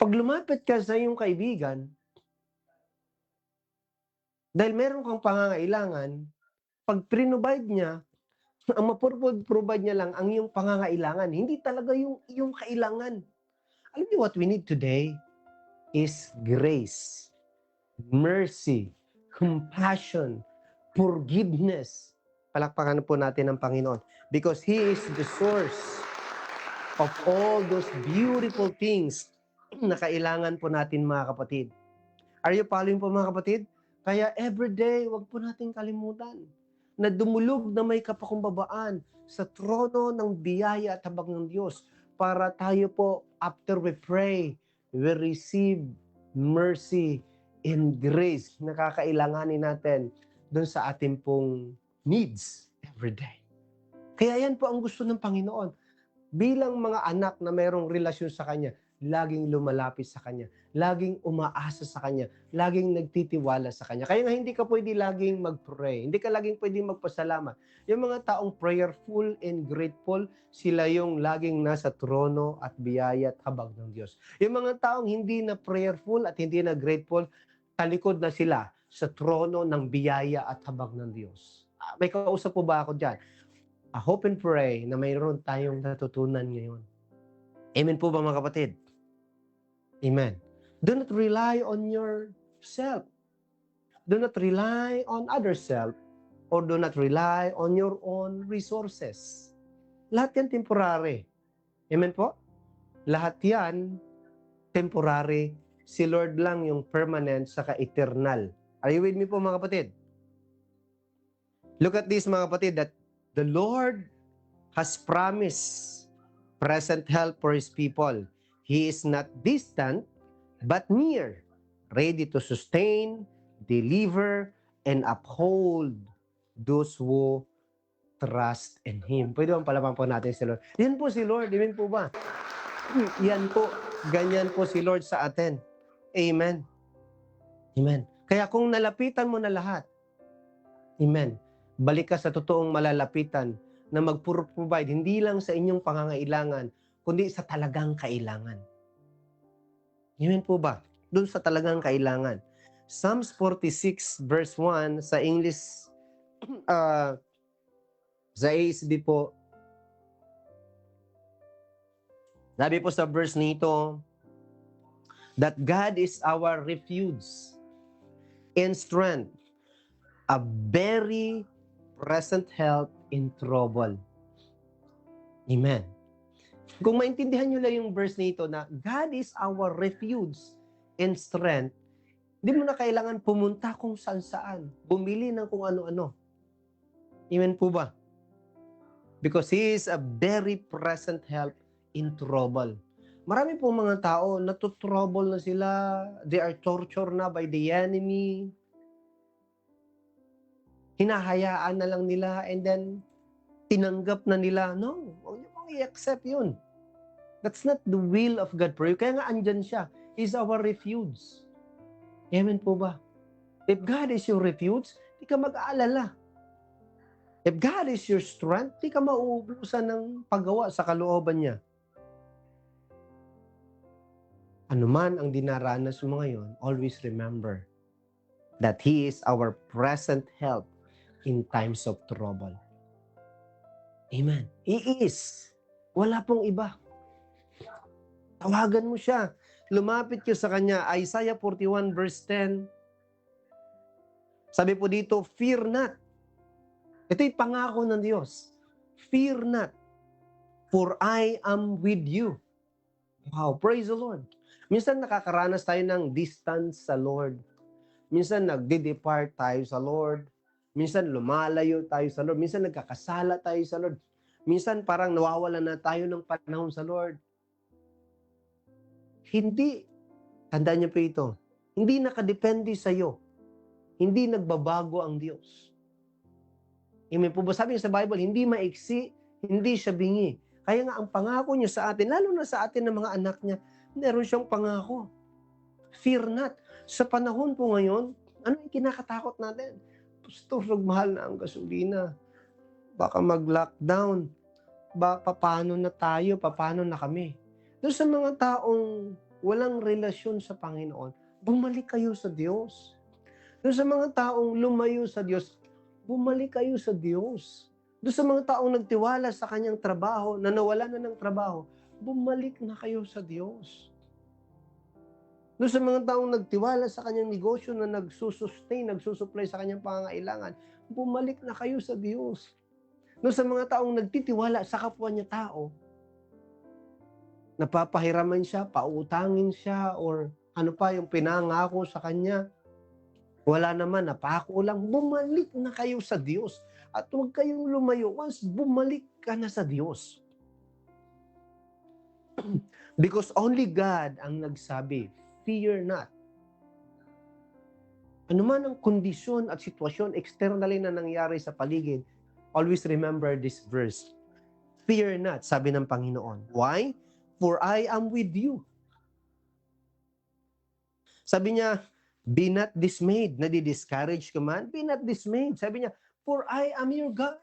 [SPEAKER 4] Pag lumapit ka sa iyong kaibigan, dahil meron kang pangangailangan, pag prinobide niya, ang maprovide niya lang ang iyong pangangailangan, hindi talaga yung iyong kailangan. Alam niyo what we need today is grace, mercy, compassion, forgiveness. Palakpakan po natin ang Panginoon because He is the source of all those beautiful things na kailangan po natin mga kapatid. Are you following po mga kapatid? Kaya everyday, wag po natin kalimutan na dumulog na may kapakumbabaan sa trono ng biyaya at habag ng Diyos para tayo po, after we pray, we receive mercy and grace na kakailanganin natin doon sa ating pong needs every day. Kaya yan po ang gusto ng Panginoon. Bilang mga anak na mayroong relasyon sa Kanya, laging lumalapit sa Kanya, laging umaasa sa Kanya, laging nagtitiwala sa Kanya. Kaya nga hindi ka pwede laging mag-pray, hindi ka laging pwede magpasalamat. Yung mga taong prayerful and grateful, sila yung laging nasa trono at biyaya at habag ng Diyos. Yung mga taong hindi na prayerful at hindi na grateful, talikod na sila sa trono ng biyaya at habag ng Diyos. May kausap po ba ako dyan? I hope and pray na mayroon tayong natutunan ngayon. Amen po ba mga kapatid? Amen. Do not rely on yourself. Do not rely on other self or do not rely on your own resources. Lahat yan temporary. Amen po? Lahat yan temporary. Si Lord lang yung permanent saka eternal. Are you with me po mga kapatid? Look at this mga kapatid, that the Lord has promised present help for His people. He is not distant, but near, ready to sustain, deliver, and uphold those who trust in Him. Pwede bang palaman po natin si Lord? Yan po si Lord, amen po ba? Yan po, ganyan po si Lord sa atin. Amen. Amen. Kaya kung nalapitan mo na lahat, amen, balik ka sa totoong malalapitan na mag-provide hindi lang sa inyong pangangailangan, kundi sa talagang kailangan. Amen po ba? Doon sa talagang kailangan. Psalms 46 verse 1 sa English, sa ASB po, sabi po sa verse nito, that God is our refuge and strength, a very present help in trouble. Amen. Kung maintindihan nyo lang yung verse nito na God is our refuge and strength, di mo na kailangan pumunta kung saan-saan, bumili ng kung ano-ano. Amen po ba? Because He is a very present help in trouble. Marami pong mga tao, natutrouble na sila, they are tortured na by the enemy, hinahayaan na lang nila, and then, tinanggap na nila. No, huwag niyo pong i-accept yun. That's not the will of God for you. Kaya nga andyan siya. He's our refuge. Amen po ba? If God is your refuge, di ka mag-aalala. If God is your strength, di ka mauubusan ng paggawa sa kalooban niya. Ano man ang dinaranas mo ngayon, always remember that He is our present help in times of trouble. Amen. He is. Wala pong iba. Tawagan mo siya. Lumapit ka sa Kanya. Isaiah 41 verse 10. Sabi po dito, fear not. Ito'y pangako ng Diyos. Fear not, for I am with you. Wow, praise the Lord. Minsan nakakaranas tayo ng distance sa Lord. Minsan nagde-depart tayo sa Lord. Minsan lumalayo tayo sa Lord. Minsan nagkakasala tayo sa Lord. Minsan parang nawawala na tayo ng panahon sa Lord. Hindi, tandaan niyo po ito, hindi nakadepende sa iyo. Hindi nagbabago ang Diyos. Amen po ba? Sabi sa Bible, hindi maiksi, hindi siya bingi. Kaya nga ang pangako niya sa atin, lalo na sa atin ng mga anak niya, meron siyang pangako. Fear not. Sa panahon po ngayon, ano yung kinakatakot natin? Pastor, mahal na ang gasolina. Baka mag-lockdown. Paano na tayo? Paano na kami? Doon sa mga taong walang relasyon sa Panginoon, bumalik kayo sa Diyos. Doon sa mga taong lumayo sa Diyos, bumalik kayo sa Diyos. Doon sa mga taong nagtiwala sa kanyang trabaho, na nawala na ng trabaho, bumalik na kayo sa Diyos. Doon sa mga taong nagtiwala sa kanyang negosyo na nagsusustain, nagsusupply sa kanyang pangangailangan, bumalik na kayo sa Diyos. Doon sa mga taong nagtitiwala sa kapwa niya tao, napapahiraman siya, pautangin siya, or ano pa yung pinangako sa kanya, wala naman, napako lang, bumalik na kayo sa Diyos. At huwag kayong lumayo. Once bumalik ka na sa Diyos. Because only God ang nagsabi, fear not. Ano man ang kondisyon at sitwasyon externally na nangyari sa paligid, always remember this verse. Fear not, sabi ng Panginoon. Why? For I am with you. Sabi niya, be not dismayed. Nadi-discourage ka man, be not dismayed. Sabi niya, for I am your God.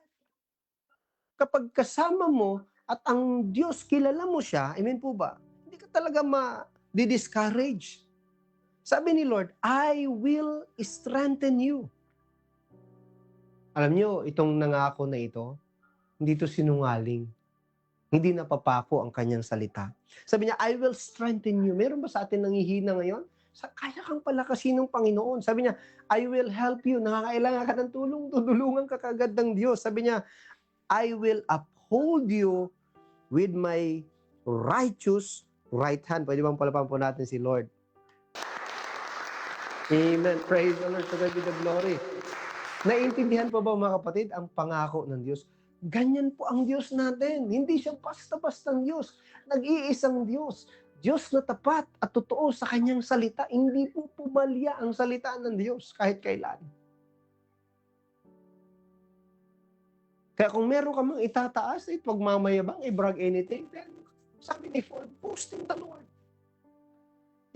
[SPEAKER 4] Kapag kasama mo at ang Diyos, kilala mo siya, amen po ba? Hindi ka talaga ma-discourage. Sabi ni Lord, I will strengthen you. Alam niyo, itong nangako na ito, hindi ito sinungaling. Hindi napapako ang kanyang salita. Sabi niya, I will strengthen you. Meron ba sa atin nangihina ngayon? Kaya kang palakasin ng Panginoon. Sabi niya, I will help you. Nangangailangan ka ng tulong, tutulungan ka kagad ng Diyos. Sabi niya, I will uphold you with my righteous right hand. Pwede bang palapan po natin si Lord? Amen. Praise the Lord. To God be the glory. Naiintindihan po ba mga kapatid ang pangako ng Diyos? Ganyan po ang Diyos natin. Hindi siya basta-bastang Diyos. Nag-iisang Diyos. Diyos na tapat at totoo sa kanyang salita. Hindi po pumalya ang salita ng Diyos kahit kailan. Kaya kung meron ka mang itataas, pagmamayabang, brag anything, then sabi ni Ford, boasting the Lord.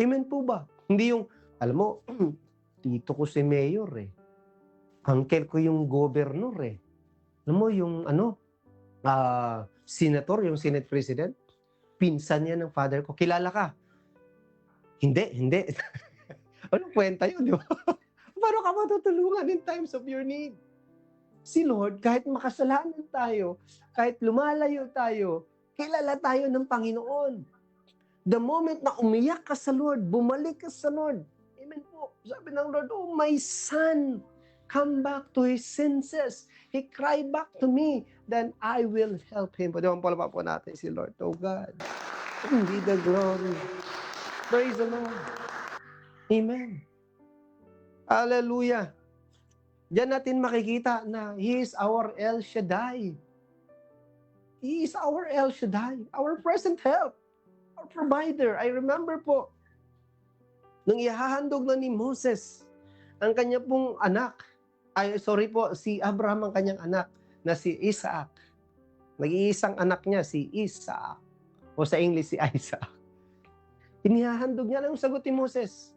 [SPEAKER 4] Amen po ba? Hindi yung, alam mo, tito ko si mayor Uncle ko yung governor Alam mo yung senator, yung Senate President, pinsan niya ng father ko. Kilala ka? Hindi. Anong kwenta yun, di ba? Paano ka matutulungan in times of your need? Si Lord, kahit makasalanan tayo, kahit lumalayo tayo, kilala tayo ng Panginoon. The moment na umiyak ka sa Lord, bumalik ka sa Lord. Amen po. Sabi ng Lord, oh my son, come back to his senses. He cried back to me, then I will help him. Pwede bang palapa po natin si Lord. Oh God, be the glory. Praise the Lord. Amen. Hallelujah. Diyan natin makikita na He is our El Shaddai. He is our El Shaddai, our present help, our provider. I remember po, nung ihahandog na ni Moses ang kanya pong anak, si Abraham ang kanyang anak na si Isaac. Nag-iisang anak niya, si Isaac. O sa English, si Isaac. Inihahandog niya lang ang sagot ni Moses.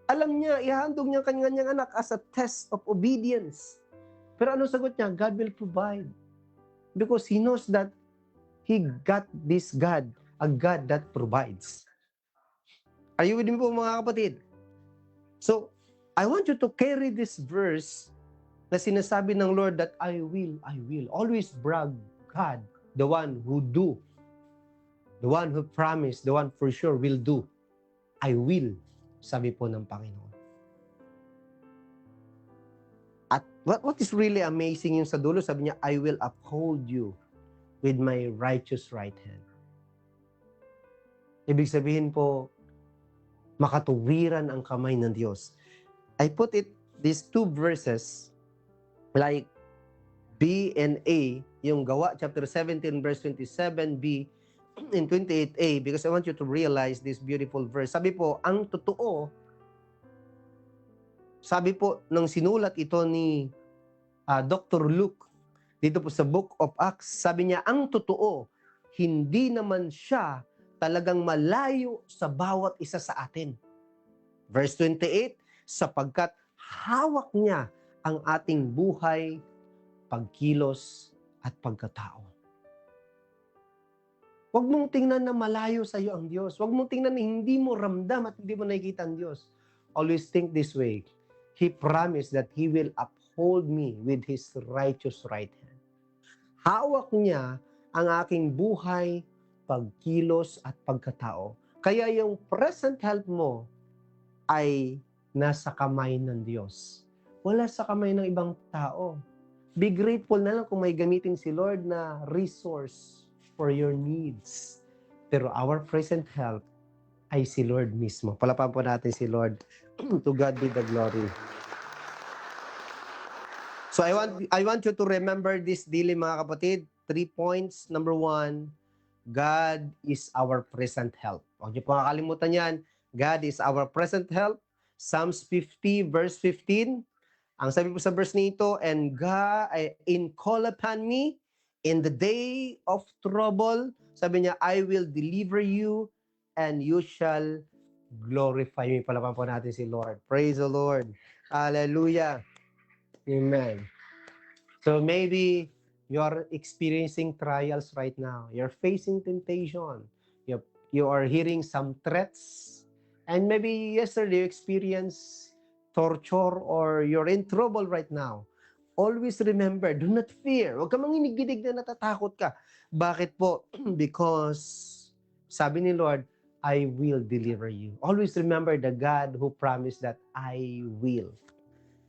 [SPEAKER 4] Alam niya, ihahandog niya ang kanyang anak as a test of obedience. Pero ano sagot niya? God will provide. Because he knows that he got this God, a God that provides. Are you with me po mga kapatid? So, I want you to carry this verse na sinasabi ng Lord that I will. Always brag God, the one who do. The one who promised, the one for sure will do. I will, sabi po ng Panginoon. At what is really amazing yung sa dulo, sabi niya, I will uphold you with my righteous right hand. Ibig sabihin po, makatuwiran ang kamay ng Diyos. I put these two verses, like B and A, yung Gawa chapter 17 verse 27b and 28a, because I want you to realize this beautiful verse. Sabi po, ang totoo, sabi po nang sinulat ito ni Dr. Luke dito po sa Book of Acts, sabi niya, ang totoo, hindi naman siya talagang malayo sa bawat isa sa atin. Verse 28, sapagkat hawak niya ang ating buhay, pagkilos, at pagkatao. Huwag mong tingnan na malayo sa iyo ang Diyos. Huwag mong tingnan na hindi mo ramdam at hindi mo nakikita ang Diyos. Always think this way. He promised that He will uphold me with His righteous right hand. Hawak niya ang aking buhay, pagkilos, at pagkatao. Kaya yung present help mo ay nasa kamay ng Diyos. Wala sa kamay ng ibang tao. Be grateful na lang kung may gamitin si Lord na resource for your needs. Pero our present help ay si Lord mismo. Palapan po natin si Lord. To God be the glory. So I want you to remember this daily mga kapatid. 3 points. Number 1, God is our present help. Huwag niyo po kakalimutan yan. God is our present help. Psalms 50 verse 15. Ang sabi po sa verse nito, and God, in call upon me in the day of trouble, sabi niya, I will deliver you and you shall glorify me. Palapan po natin si Lord. Praise the Lord. Hallelujah. Amen. So maybe you're experiencing trials right now. You're facing temptation. You are hearing some threats. And maybe yesterday you experienced torture or you're in trouble right now. Always remember, do not fear. Huwag ka manginginig na natatakot ka. Bakit po? Because sabi ni Lord, I will deliver you. Always remember the God who promised that I will.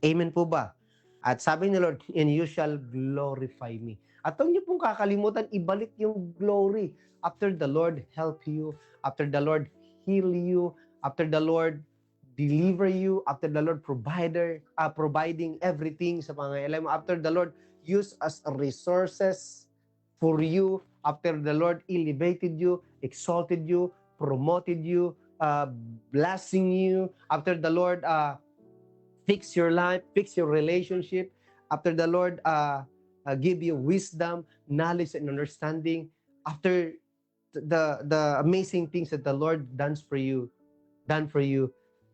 [SPEAKER 4] Amen po ba? At sabi ni Lord, and you shall glorify me. At huwag niyo pong kakalimutan, ibalik yung glory after the Lord help you, after the Lord heal you, after the Lord deliver you, after the Lord providing everything sa pangangailangan mo, after the Lord use as resources for you, after the Lord elevated you, exalted you, promoted you, blessing you, after the Lord fix your life, fix your relationship, after the Lord give you wisdom, knowledge, and understanding, after the amazing things that the Lord done for you,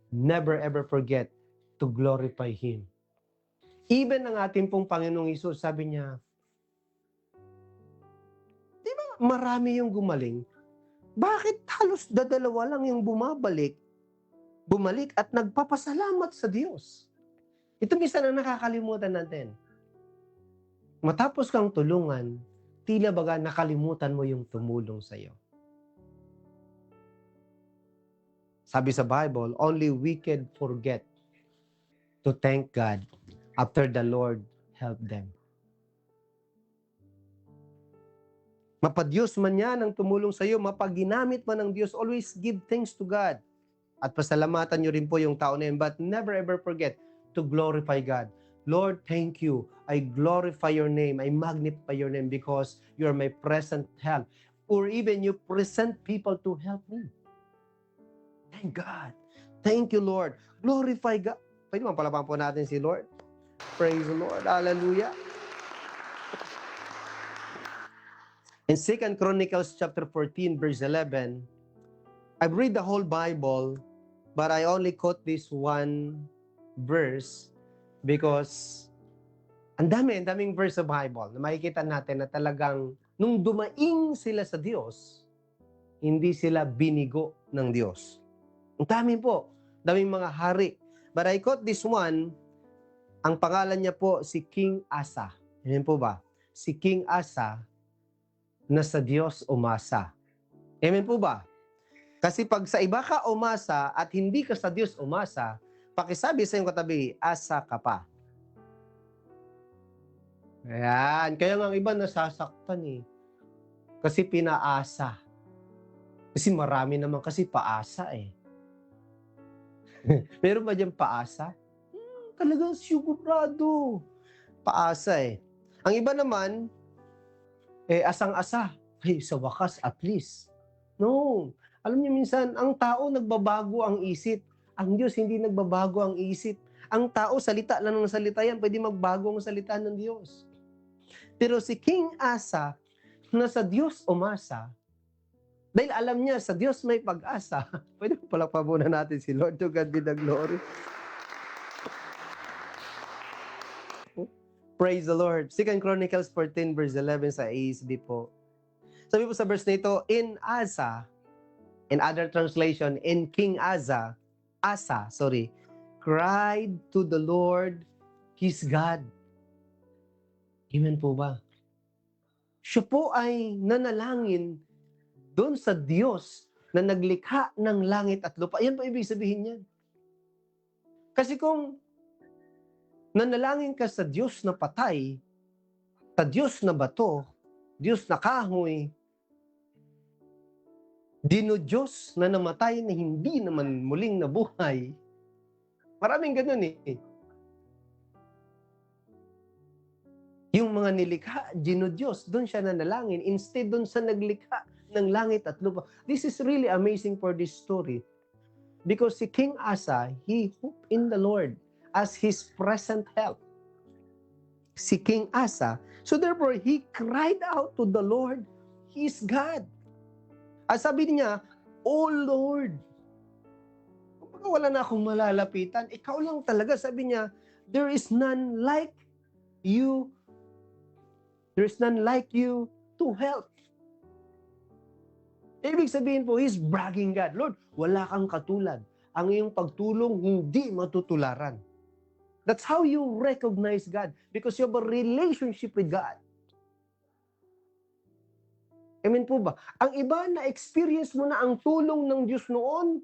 [SPEAKER 4] never ever forget to glorify Him. Even ang ating pong Panginoong Hesus, sabi niya, di ba marami yung gumaling? Bakit halos dadalawa lang yung bumalik at nagpapasalamat sa Diyos? Ito minsan ang nakakalimutan natin. Matapos kang tulungan, tila baga nakalimutan mo yung tumulong sa iyo. Sabi sa Bible, only wicked forget to thank God after the Lord helped them. Mapadyos man yan ang tumulong sa iyo, mapaginamit man ng Diyos, always give thanks to God. At pasalamatan nyo rin po yung tao na yun, but never ever forget to glorify God. Lord, thank you. I glorify your name. I magnify your name because you are my present help. Or even you present people to help me. Thank God. Thank you, Lord. Glorify God. Pwede mapalapan po natin si Lord. Praise the Lord. Hallelujah. In 2 Chronicles chapter 14, verse 11, I've read the whole Bible, but I only quote this one verse because ang daming verse sa Bible na makikita natin na talagang nung dumaing sila sa Diyos, hindi sila binigo ng Diyos. Ang dami po, daming mga hari. But I quote this one, ang pangalan niya po si King Asa. Ayan po ba? Si King Asa na sa Diyos umasa. Amen po ba? Kasi pag sa iba ka umasa at hindi ka sa Diyos umasa, pakisabi sa iyong katabi, asa ka pa. Ayan. Kaya nga ang iba nasasaktan eh. Kasi pinaasa. Kasi marami naman kasi paasa eh. Meron ba dyan paasa? Talagang sigurado. Paasa eh. Ang iba naman, asang-asa. Ay, sa wakas at least. No. Alam niyo minsan, ang tao nagbabago ang isip. Ang Diyos hindi nagbabago ang isip. Ang tao, salita lang ng salita yan. Pwede magbago ang salita ng Diyos. Pero si King Asa, na sa Diyos umasa, dahil alam niya, sa Diyos may pag-asa. Pwede pala pabunan natin si Lord. To God be the glory. Praise the Lord. 2 Chronicles 14 verse 11 sa ASB po. Sabi po sa verse nito, in other translation, in King Asa, cried to the Lord, his God. Amen po ba? Siya po ay nanalangin doon sa Diyos na naglikha ng langit at lupa. Yan po ibig sabihin niyan. Kasi kung nanalangin ka sa Diyos na patay, sa Diyos na bato, Diyos na kahoy, Diyos na namatay na hindi naman muling nabuhay. Maraming ganun eh. Yung mga nilikha, Diyos, doon siya nanalangin. Instead doon sa naglikha ng langit at lupa. This is really amazing for this story. Because si King Asa, he hoped in the Lord. as his present help. Si King Asa, so therefore he cried out to the Lord, his God. At sabi niya, "O Lord," kapag wala na akong malalapitan, ikaw lang talaga. Sabi niya, there is none like you to help. Ibig sabihin po, he's bragging God. Lord, wala kang katulad. Ang iyong pagtulong hindi matutularan. That's how you recognize God, because you have a relationship with God. Amen po ba? Ang iba na experience mo na ang tulong ng Diyos noon,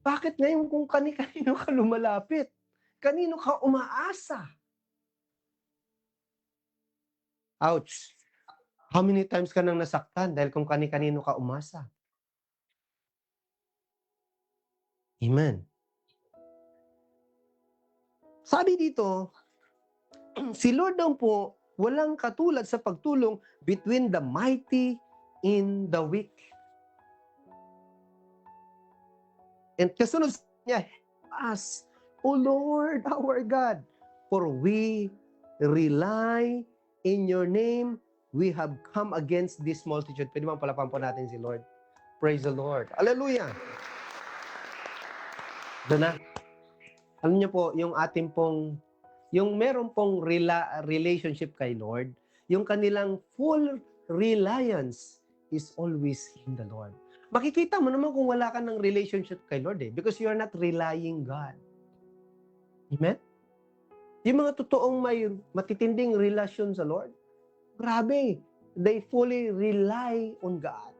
[SPEAKER 4] bakit ngayon kung kani-kanino ka lumalapit? Kanino ka umaasa? Ouch! How many times ka nang nasaktan dahil kung kani-kanino ka umasa? Amen. Sabi dito, si Lord daw po, walang katulad sa pagtulong between the mighty and the weak. And kasunod niya, us, O Lord, our God, for we rely in your name, we have come against this multitude. Pwede bang palapan po natin si Lord? Praise the Lord. Hallelujah. Doon na. Alam niyo po, yung ating pong, yung meron pong relationship kay Lord, yung kanilang full reliance is always in the Lord. Makikita mo naman kung wala ka ng relationship kay Lord because you are not relying God. Amen? Yung mga totoong may matitinding relasyon sa Lord, grabe, they fully rely on God.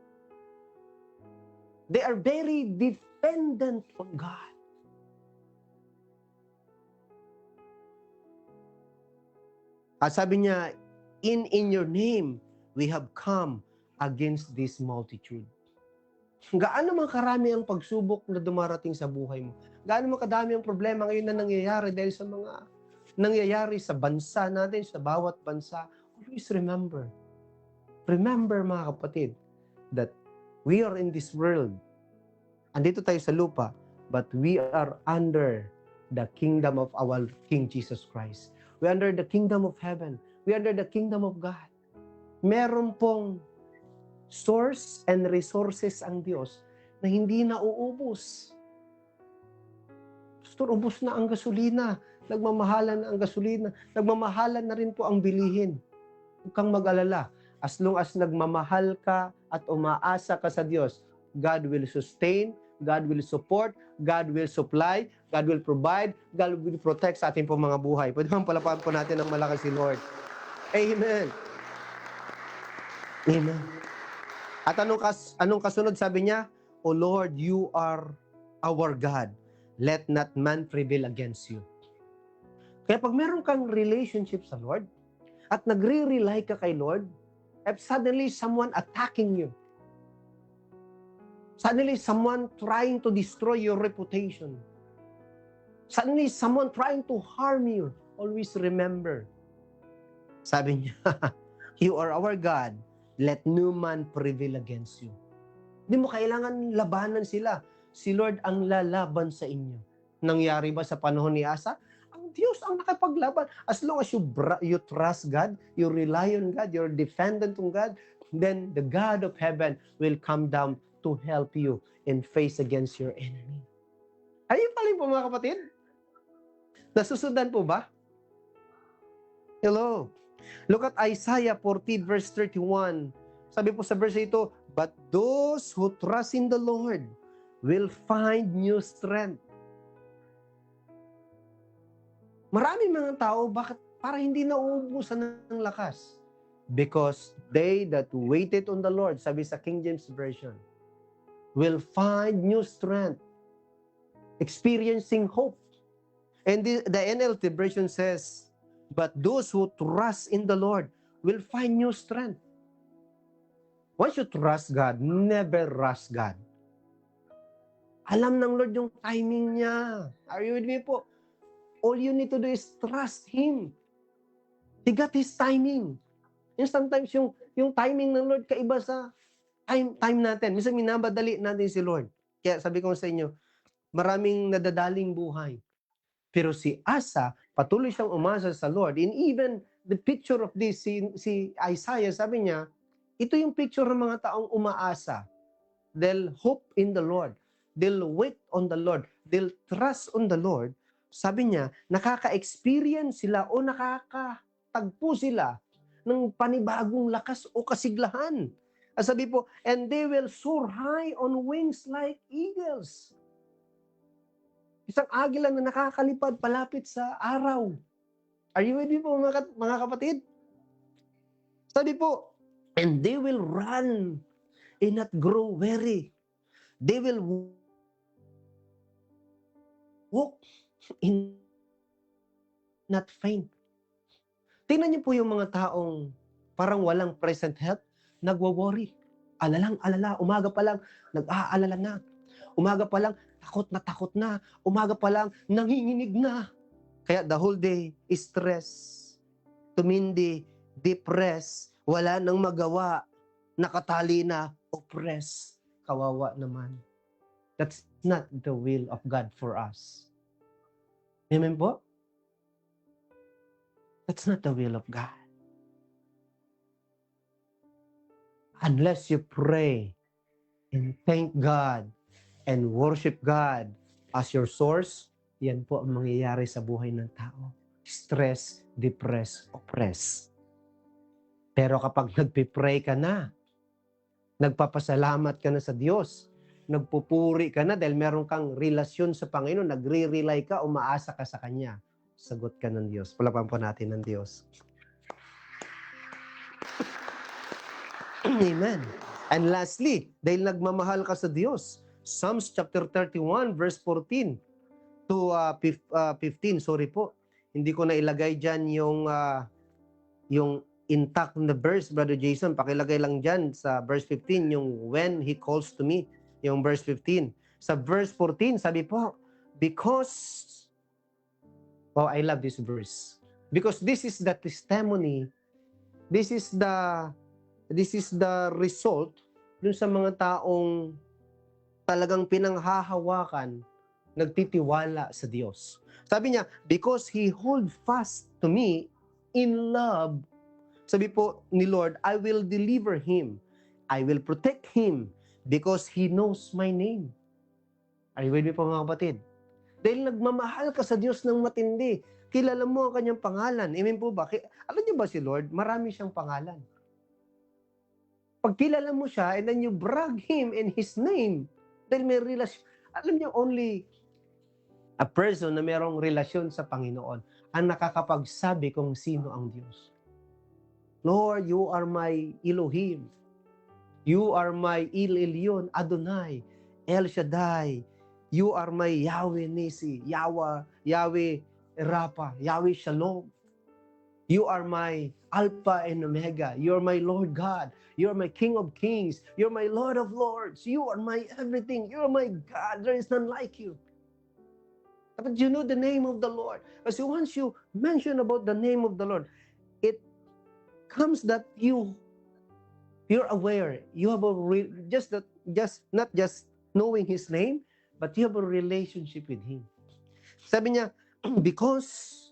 [SPEAKER 4] They are very dependent on God. At sabi niya, in your name, we have come against this multitude. Gaano man karami ang pagsubok na dumarating sa buhay mo? Gaano man kadami ang problema ngayon na nangyayari dahil sa mga nangyayari sa bansa natin, sa bawat bansa? Always remember mga kapatid, that we are in this world. Andito tayo sa lupa, but we are under the kingdom of our King Jesus Christ. We are under the kingdom of heaven. We are under the kingdom of God. Meron pong source and resources ang Diyos na hindi nauubos. Pastor, ubos na ang gasolina. Nagmamahalan na ang gasolina. Nagmamahalan na rin po ang bilihin. Huwag kang mag-alala. As long as nagmamahal ka at umaasa ka sa Diyos, God will sustain, God will support, God will supply, God will provide, God will protect sa ating pong mga buhay. Pwede bang palapakan po natin ng malakas si Lord? Amen. Amen. At anong kasunod sabi niya? O Lord, you are our God. Let not man prevail against you. Kaya pag meron kang relationship sa Lord, at nagre-rely ka kay Lord, if suddenly someone attacking you, suddenly someone trying to destroy your reputation, suddenly someone trying to harm you, always remember, sabi niya, you are our God, let no man prevail against you. Hindi mo kailangan labanan sila. Si Lord ang lalaban sa inyo. Nangyari ba sa panahon ni Asa? Ang Diyos ang nakapaglaban. As long as you trust God, you rely on God, you're dependent on God, then the God of heaven will come down to help you in face against your enemy. Ayun pala po mga kapatid. Nasusundan po ba? Hello. Look at Isaiah 40 verse 31. Sabi po sa verse ito, but those who trust in the Lord will find new strength. Maraming mga tao, bakit para hindi nauubusan ng lakas? Because they that waited on the Lord, sabi sa King James Version, will find new strength, experiencing hope. And the NLT version says, but those who trust in the Lord will find new strength. Once you trust God, never rush God. Alam ng Lord yung timing niya. Are you with me po? All you need to do is trust Him. He got His timing. And sometimes yung timing ng Lord kaiba sa time natin. Minsan minabadali natin si Lord. Kaya sabi ko sa inyo, maraming nadadaling buhay. Pero si Asa, patuloy siyang umasa sa Lord. And even the picture of this, si Isaiah, sabi niya, ito yung picture ng mga taong umaasa. They'll hope in the Lord. They'll wait on the Lord. They'll trust on the Lord. Sabi niya, nakaka-experience sila o nakakatagpo sila ng panibagong lakas o kasiglahan. Sabi po, and they will soar high on wings like eagles. Isang agila na nakakalipad palapit sa araw. Are you with me po mga kapatid? Sabi po, and they will run and not grow weary. They will walk in not faint. Tingnan niyo po yung mga taong parang walang present help, nagwo-worry. Alalang-alala, umaga pa lang, nag-aalala na. Umaga pa lang, takot na. Umaga pa lang, nanginginig na. Kaya the whole day, stress, tumindi, depressed, wala nang magawa, nakatali na, oppressed, kawawa naman. That's not the will of God for us. Amen po? That's not the will of God. Unless you pray and thank God and worship God as your source, yan po ang mangyayari sa buhay ng tao. Stress, depressed, oppressed. Pero kapag nagpipray ka na, nagpapasalamat ka na sa Diyos, nagpupuri ka na dahil meron kang relasyon sa Panginoon, nagre-rely ka, umaasa ka sa Kanya, sagot ka ng Diyos. Palapan po natin ng Diyos. Amen. And lastly, dahil nagmamahal ka sa Diyos, Psalms chapter 31 verse 14 to 15, sorry po. Hindi ko na ilagay dyan yung intact na verse, Brother Jason. Pakilagay lang dyan sa verse 15, yung when He calls to me, yung verse 15. Sa verse 14, sabi po, because, oh, I love this verse. Because this is the testimony, this is the result dun sa mga taong talagang pinanghahawakan, nagtitiwala sa Diyos. Sabi niya, because He hold fast to me in love. Sabi po ni Lord, I will deliver him. I will protect him because he knows my name. Are you with me po mga kapatid? Dahil nagmamahal ka sa Diyos ng matindi, kilala mo ang kanyang pangalan. Amen po ba? Alam niyo ba si Lord? Marami siyang pangalan. Pag kilala mo siya, and then you brag him in his name, dahil may relasyon. Alam niyo, only a person na mayroong relasyon sa Panginoon ang nakakapagsabi kung sino ang Diyos. Lord, you are my Elohim. You are my El Elyon, Adonai, El Shaddai. You are my Yahweh Nisi, Yahweh Rapha, Yahweh Shalom. You are my Alpha and Omega. You are my Lord God. You are my King of Kings. You are my Lord of Lords. You are my everything. You are my God. There is none like you. But you know the name of the Lord. Because once you mention about the name of the Lord, it comes that you're aware. You have not just knowing His name, but you have a relationship with Him. Sabi niya, because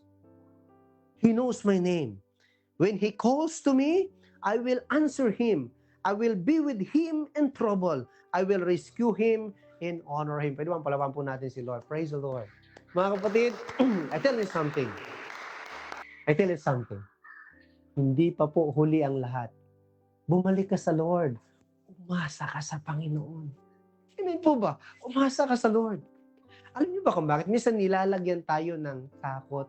[SPEAKER 4] He knows my name. When He calls to me, I will answer Him. I will be with Him in trouble. I will rescue Him and honor Him. Pwede bang palawan po natin si Lord? Praise the Lord. Mga kapatid, I tell you something. Hindi pa po huli ang lahat. Bumalik ka sa Lord. Umasa ka sa Panginoon. Amen po ba? Umasa ka sa Lord. Alam niyo ba kung bakit? Minsan nilalagyan tayo ng takot,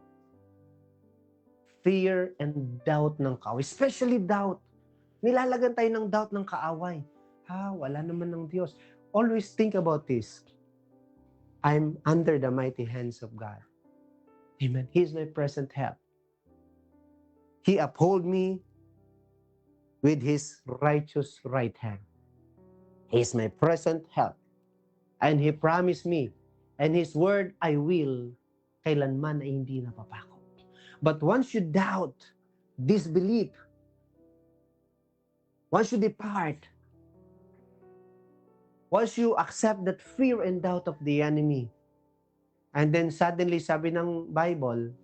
[SPEAKER 4] fear, and doubt ng kaaway. Especially doubt. Nilalagyan tayo ng doubt ng kaaway. Wala naman ng Diyos. Always think about this. I'm under the mighty hands of God. Amen. He is my present help. He uphold me with His righteous right hand. He is my present help. And He promised me, and His word, I will, kailanman ay hindi napapako. But once you doubt, disbelief, once you depart, once you accept that fear and doubt of the enemy, And then suddenly, sabi ng Bible,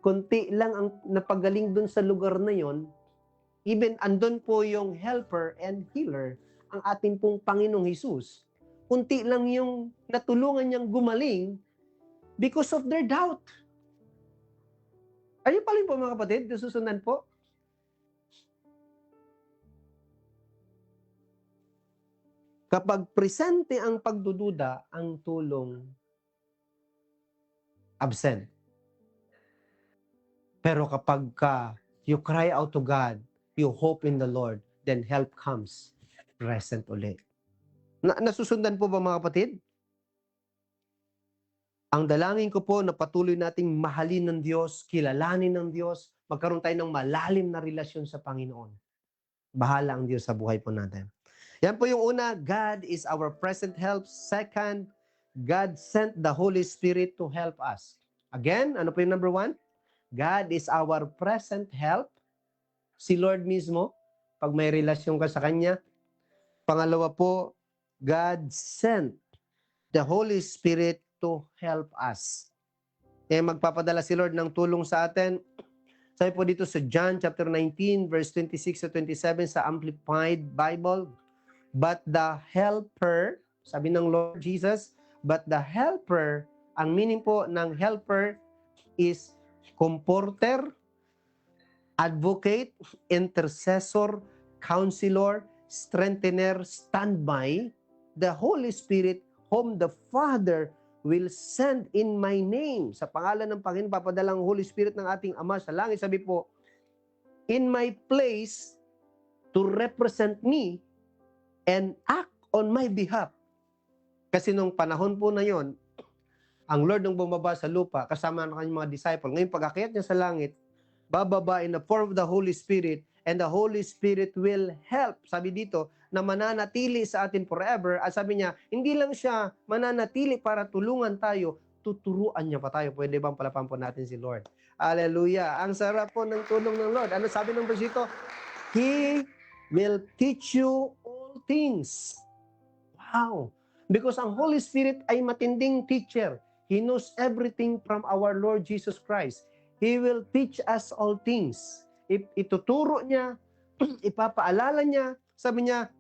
[SPEAKER 4] kunti lang ang napagaling dun sa lugar na yon. Even andun po yung helper and healer, ang ating pong Panginoong Hesus. Kunti lang yung natulungan niyang gumaling because of their doubt. Ayun pa rin po mga kapatid, susundan po. Kapag presente ang pagdududa, ang tulong absent. Pero kapag you cry out to God, you hope in the Lord, then help comes present ulit. Nasusundan po ba mga kapatid? Ang dalangin ko po na patuloy nating mahalin ng Diyos, kilalanin ng Diyos, magkaroon tayo ng malalim na relasyon sa Panginoon. Bahala ang Diyos sa buhay po natin. Yan po yung una, God is our present help. Second, God sent the Holy Spirit to help us. Again, ano po yung number 1? God is our present help. Si Lord mismo, pag may relasyon ka sa Kanya. Pangalawa po, God sent the Holy Spirit to help us. Magpapadala si Lord ng tulong sa atin. Sabi po dito sa John chapter 19, verse 26 to 27 sa Amplified Bible, but the helper, sabi ng Lord Jesus, but the helper, ang meaning po ng helper is comforter, advocate, intercessor, counselor, strengthener, standby, the Holy Spirit whom the Father will send in my name. Sa pangalan ng Panginoon, papadalang Holy Spirit ng ating Ama sa langit. Sabi po, in my place to represent me and act on my behalf. Kasi nung panahon po na yon, ang Lord nung bumaba sa lupa, kasama ng kanyang mga disciple, ngayon pag-akyat niya sa langit, bababa in the form of the Holy Spirit, and the Holy Spirit will help, sabi dito, na mananatili sa atin forever. At sabi niya, hindi lang siya mananatili para tulungan tayo, tuturuan niya pa tayo. Pwede bang palapan po natin si Lord? Hallelujah! Ang sarap po ng tulong ng Lord. Ano sabi ng versito? He will teach you all things. Wow! Because ang Holy Spirit ay matinding teacher. He knows everything from our Lord Jesus Christ. He will teach us all things. Ituturo niya, ipapaalala niya, sabi niya,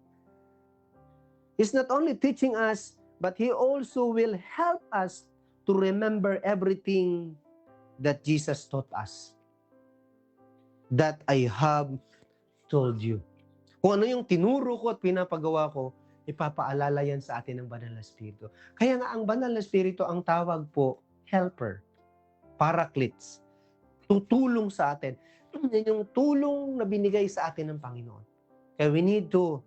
[SPEAKER 4] He's not only teaching us, but He also will help us to remember everything that Jesus taught us. That I have told you. Kung ano yung tinuro ko at pinapagawa ko, ipapaalala yan sa atin ng Banal na Espiritu. Kaya nga ang Banal na Espiritu, ang tawag po, helper, paracletes, tutulong sa atin. Yan yung tulong na binigay sa atin ng Panginoon. Kaya we need to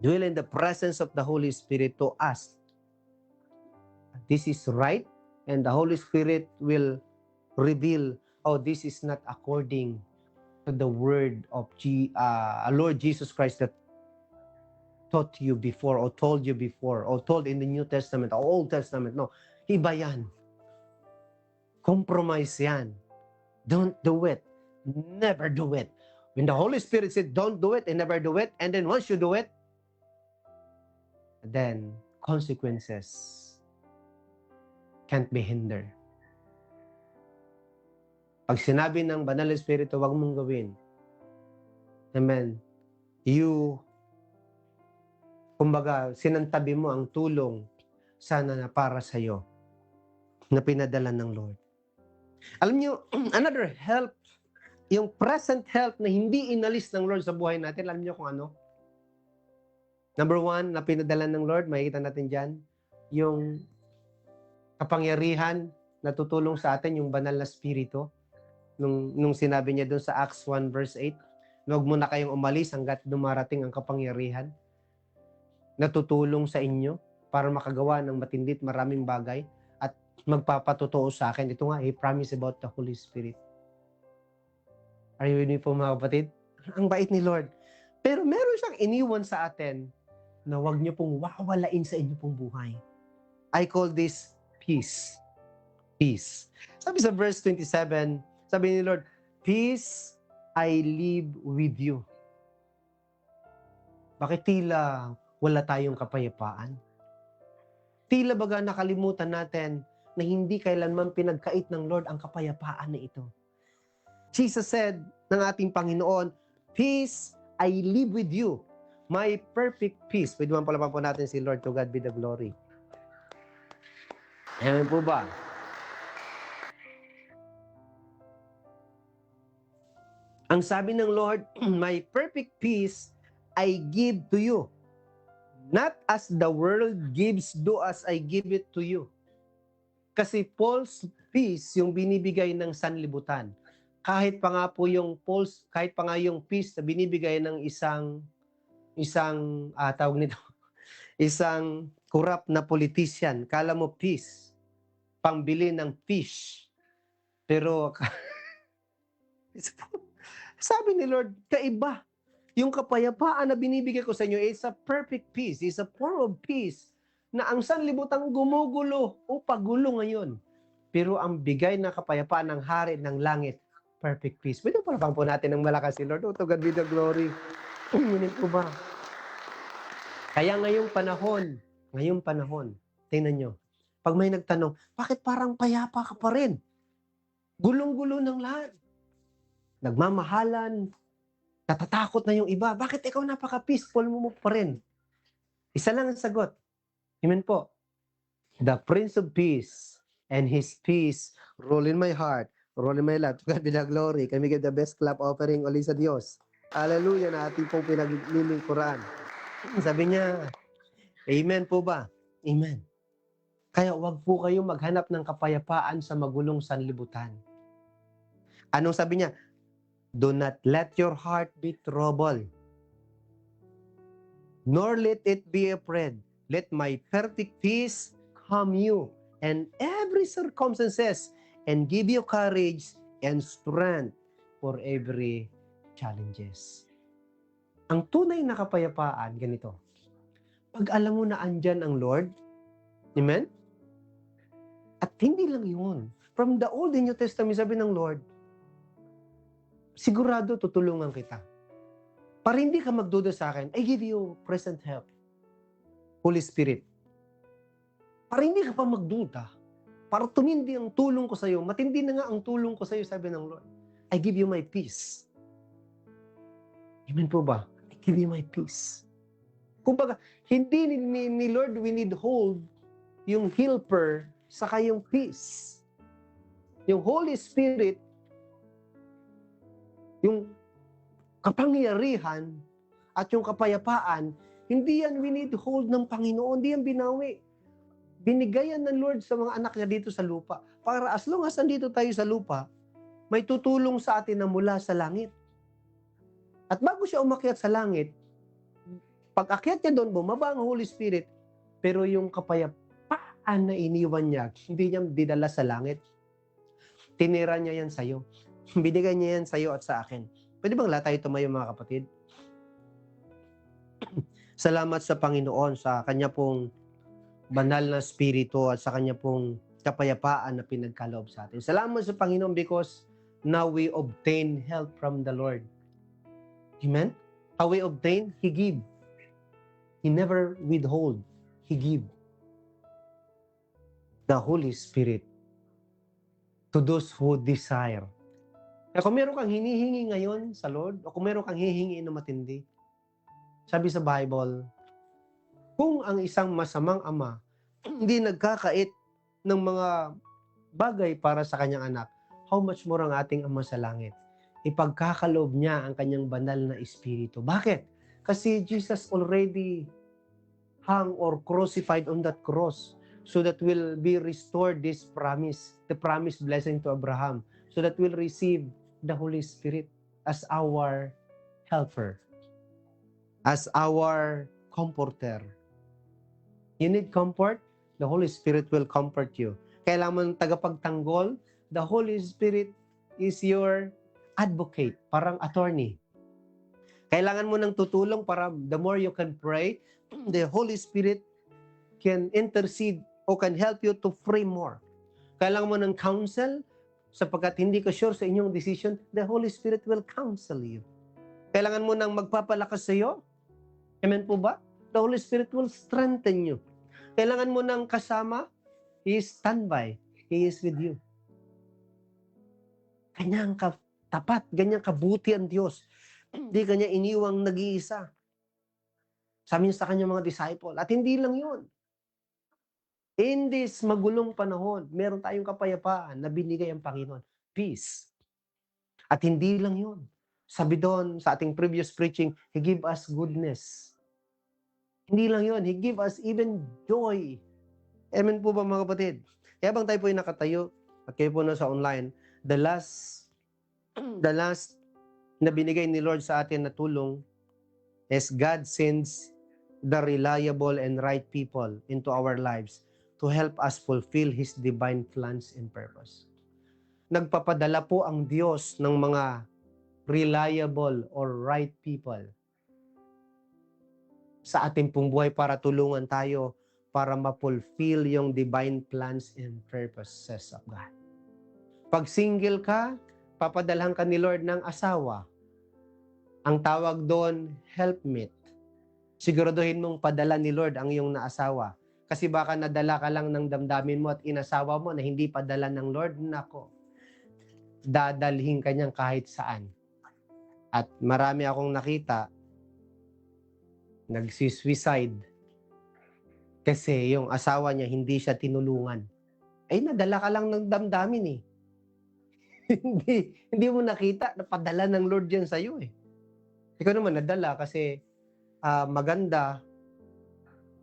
[SPEAKER 4] dwell in the presence of the Holy Spirit to ask, this is right, and the Holy Spirit will reveal, oh, this is not according to the word of Lord Jesus Christ that taught you before, or told you before, or told in the New Testament, or Old Testament. No, iba yan. Compromise yan. Don't do it. Never do it. When the Holy Spirit said, don't do it, and never do it, and then once you do it, then consequences can't be hindered. Pag sinabi ng Banal na Espiritu, huwag mong gawin. Amen. Kumbaga, sinantabi mo ang tulong sana na para sa'yo na pinadala ng Lord. Alam niyo, another help, yung present help na hindi inalis ng Lord sa buhay natin, alam niyo kung ano? Number 1, na pinadala ng Lord, makikita natin dyan, yung kapangyarihan na tutulong sa atin, yung Banal na Espiritu. Nung sinabi niya doon sa Acts 1 verse 8, huwag muna kayong umalis hanggat dumarating ang kapangyarihan na tutulong sa inyo para makagawa ng matindit maraming bagay at magpapatotoo sa akin. Ito nga, He promised about the Holy Spirit. Are you with me po mga kapatid? Ang bait ni Lord. Pero meron siyang iniwan sa atin na huwag niyo pong wawalain sa inyo pong buhay. I call this peace. Peace. Sabi sa verse 27, sabi ni Lord, peace I leave with you. Bakit tila wala tayong kapayapaan? Tila baga nakalimutan natin na hindi kailanman pinagkait ng Lord ang kapayapaan na ito. Jesus said ng ating Panginoon, "Peace I live with you. My perfect peace." Pwede man pala po natin si Lord, to God be the glory. Amen po ba? Ang sabi ng Lord, "My perfect peace I give to you. Not as the world gives, do as I give it to you." Kasi false peace yung binibigay ng sanlibutan. Kahit pa nga po yung false, kahit pa nga yung peace na binibigay ng isang tawag nito, isang corrupt na politician. Kala mo peace, pangbili ng fish. Pero sabi ni Lord, kaiba. Yung kapayapaan na binibigay ko sa inyo is a perfect peace, is a form of peace na ang sanlibutan gumugulo o pagulo ngayon. Pero ang bigay na kapayapaan ng hari ng langit, perfect peace. Pwede palapang po natin ng malakas si Lord. Oh, to God be the glory. Ngunit po ba? Kaya ngayong panahon, tingnan nyo, pag may nagtanong, bakit parang payapa ka pa rin? Gulong-gulo ng lahat. Nagmamahalan, natatakot na yung iba. Bakit ikaw napaka-peaceful mo pa rin? Isa lang ang sagot. Amen po. The Prince of Peace and His peace rule in my heart, rule in my life. God be the glory. Can we give the best clap offering ulit sa Diyos? Hallelujah na ating pong pinaglilingkuran. Sabi niya, amen po ba? Amen. Kaya wag po kayo maghanap ng kapayapaan sa magulong sanlibutan. Anong sabi niya? Do not let your heart be troubled, nor let it be afraid. Let my perfect peace calm you and every circumstances and give you courage and strength for every challenges. Ang tunay na kapayapaan, ganito. Pag alam mo na andyan ang Lord, amen? At hindi lang yun. From the Old and New Testament, sabi ng Lord, sigurado tutulungan kita. Para hindi ka magduda sa akin, I give you present help. Holy Spirit. Para hindi ka pa magduda, para tumindi ang tulong ko sa iyo, matindi na nga ang tulong ko sa iyo, sabi ng Lord, I give you my peace. Amen po ba? I give you my peace. Kumbaga, hindi ni Lord we need hold yung helper saka yung peace. Yung Holy Spirit, yung kapangyarihan at yung kapayapaan, hindi yan we need hold ng Panginoon, hindi yan binawi. Binigayan ng Lord sa mga anak niya dito sa lupa. Para as long as nandito tayo sa lupa, may tutulong sa atin na mula sa langit. At bago siya umakyat sa langit, pag akyat niya doon, bumaba ang Holy Spirit, pero yung kapayapaan na iniwan niya, hindi niya dinala sa langit. Tinira niya yan sa'yo. Binigay niya yan sa'yo at sa akin. Pwede bang lahat tayo tumayo, mga kapatid? Salamat sa Panginoon sa Kanya pong banal na Espiritu at sa Kanya pong kapayapaan na pinagkaloob sa atin. Salamat sa Panginoon because now we obtain help from the Lord. Amen? How we obtain? He give. He never withhold. He give. The Holy Spirit to those who desire. Kaya kung meron kang hinihingi ngayon sa Lord, o kung meron kang hihingi na matindi, sabi sa Bible, kung ang isang masamang ama hindi nagkakait ng mga bagay para sa kanyang anak, how much more ang ating Ama sa langit? Ipagkakaloob niya ang kanyang banal na Espiritu. Bakit? Kasi Jesus already hung or crucified on that cross so that will be restored this promise, the promised blessing to Abraham, so that we'll receive the Holy Spirit as our helper, as our comforter. You need comfort? The Holy Spirit will comfort you. Kailangan mo ng tagapagtanggol? The Holy Spirit is your advocate, parang attorney. Kailangan mo ng tutulong para the more you can pray, the Holy Spirit can intercede o can help you to pray more. Kailangan mo ng counsel, sapagkat hindi ka sure sa inyong decision, the Holy Spirit will counsel you. Kailangan mo ng magpapalakas sa iyo? Amen po ba? The Holy Spirit will strengthen you. Kailangan mo ng kasama? He is standby. He is with you. Ganyang katapat, ganyang kabuti ang Diyos. Hindi kanya iniwang nag-iisa. Sabi niya sa kanyang mga disciple. At hindi lang yun. In this magulong panahon, meron tayong kapayapaan na binigay ang Panginoon. Peace. At hindi lang yun. Sabi doon sa ating previous preaching, He give us goodness. Hindi lang yun. He give us even joy. Amen po ba mga kapatid? Kaya bang tayo po yung nakatayo at kayo po na sa online, the last na binigay ni Lord sa atin na tulong is God sends the reliable and right people into our lives to help us fulfill His divine plans and purpose. Nagpapadala po ang Diyos ng mga reliable or right people sa ating pong buhay para tulungan tayo para ma-fulfill yung divine plans and purposes of God. Pag single ka, papadalhan ka ni Lord ng asawa. Ang tawag doon, helpmate. Siguraduhin mong padala ni Lord ang iyong naasawa. Kasi baka nadala ka lang ng damdamin mo at inasawa mo na hindi padala ng Lord, nako, dadalhin ka niyang kahit saan. At marami akong nakita, nagsisuicide kasi yung asawa niya hindi siya tinulungan. Ay, nadala ka lang ng damdamin eh. hindi mo nakita na padala ng Lord yan sa'yo eh. Ikaw naman nadala kasi maganda,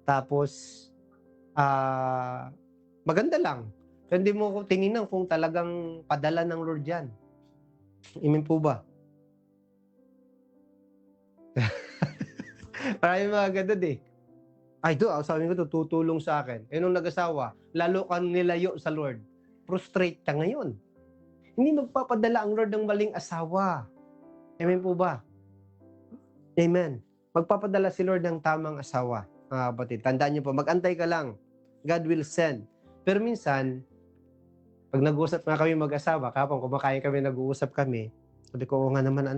[SPEAKER 4] tapos maganda lang. So, hindi mo ko tinginan kung talagang padala ng Lord yan. Amen po ba? Maraming mga ganun eh. Ay, sabi ko tutulong sa akin. Eh, nung nag-asawa, lalo kang nilayo sa Lord. Prostrate ka ngayon. Hindi magpapadala ang Lord ng maling asawa. Amen po ba? Amen. Magpapadala si Lord ng tamang asawa. Mga kapatid, tandaan niyo po, mag-antay ka lang. God will send. Pero minsan, pag nag-uusap na kami mag-asawa, kapag kumakain kami, nag-uusap kami, sabi ko, nga naman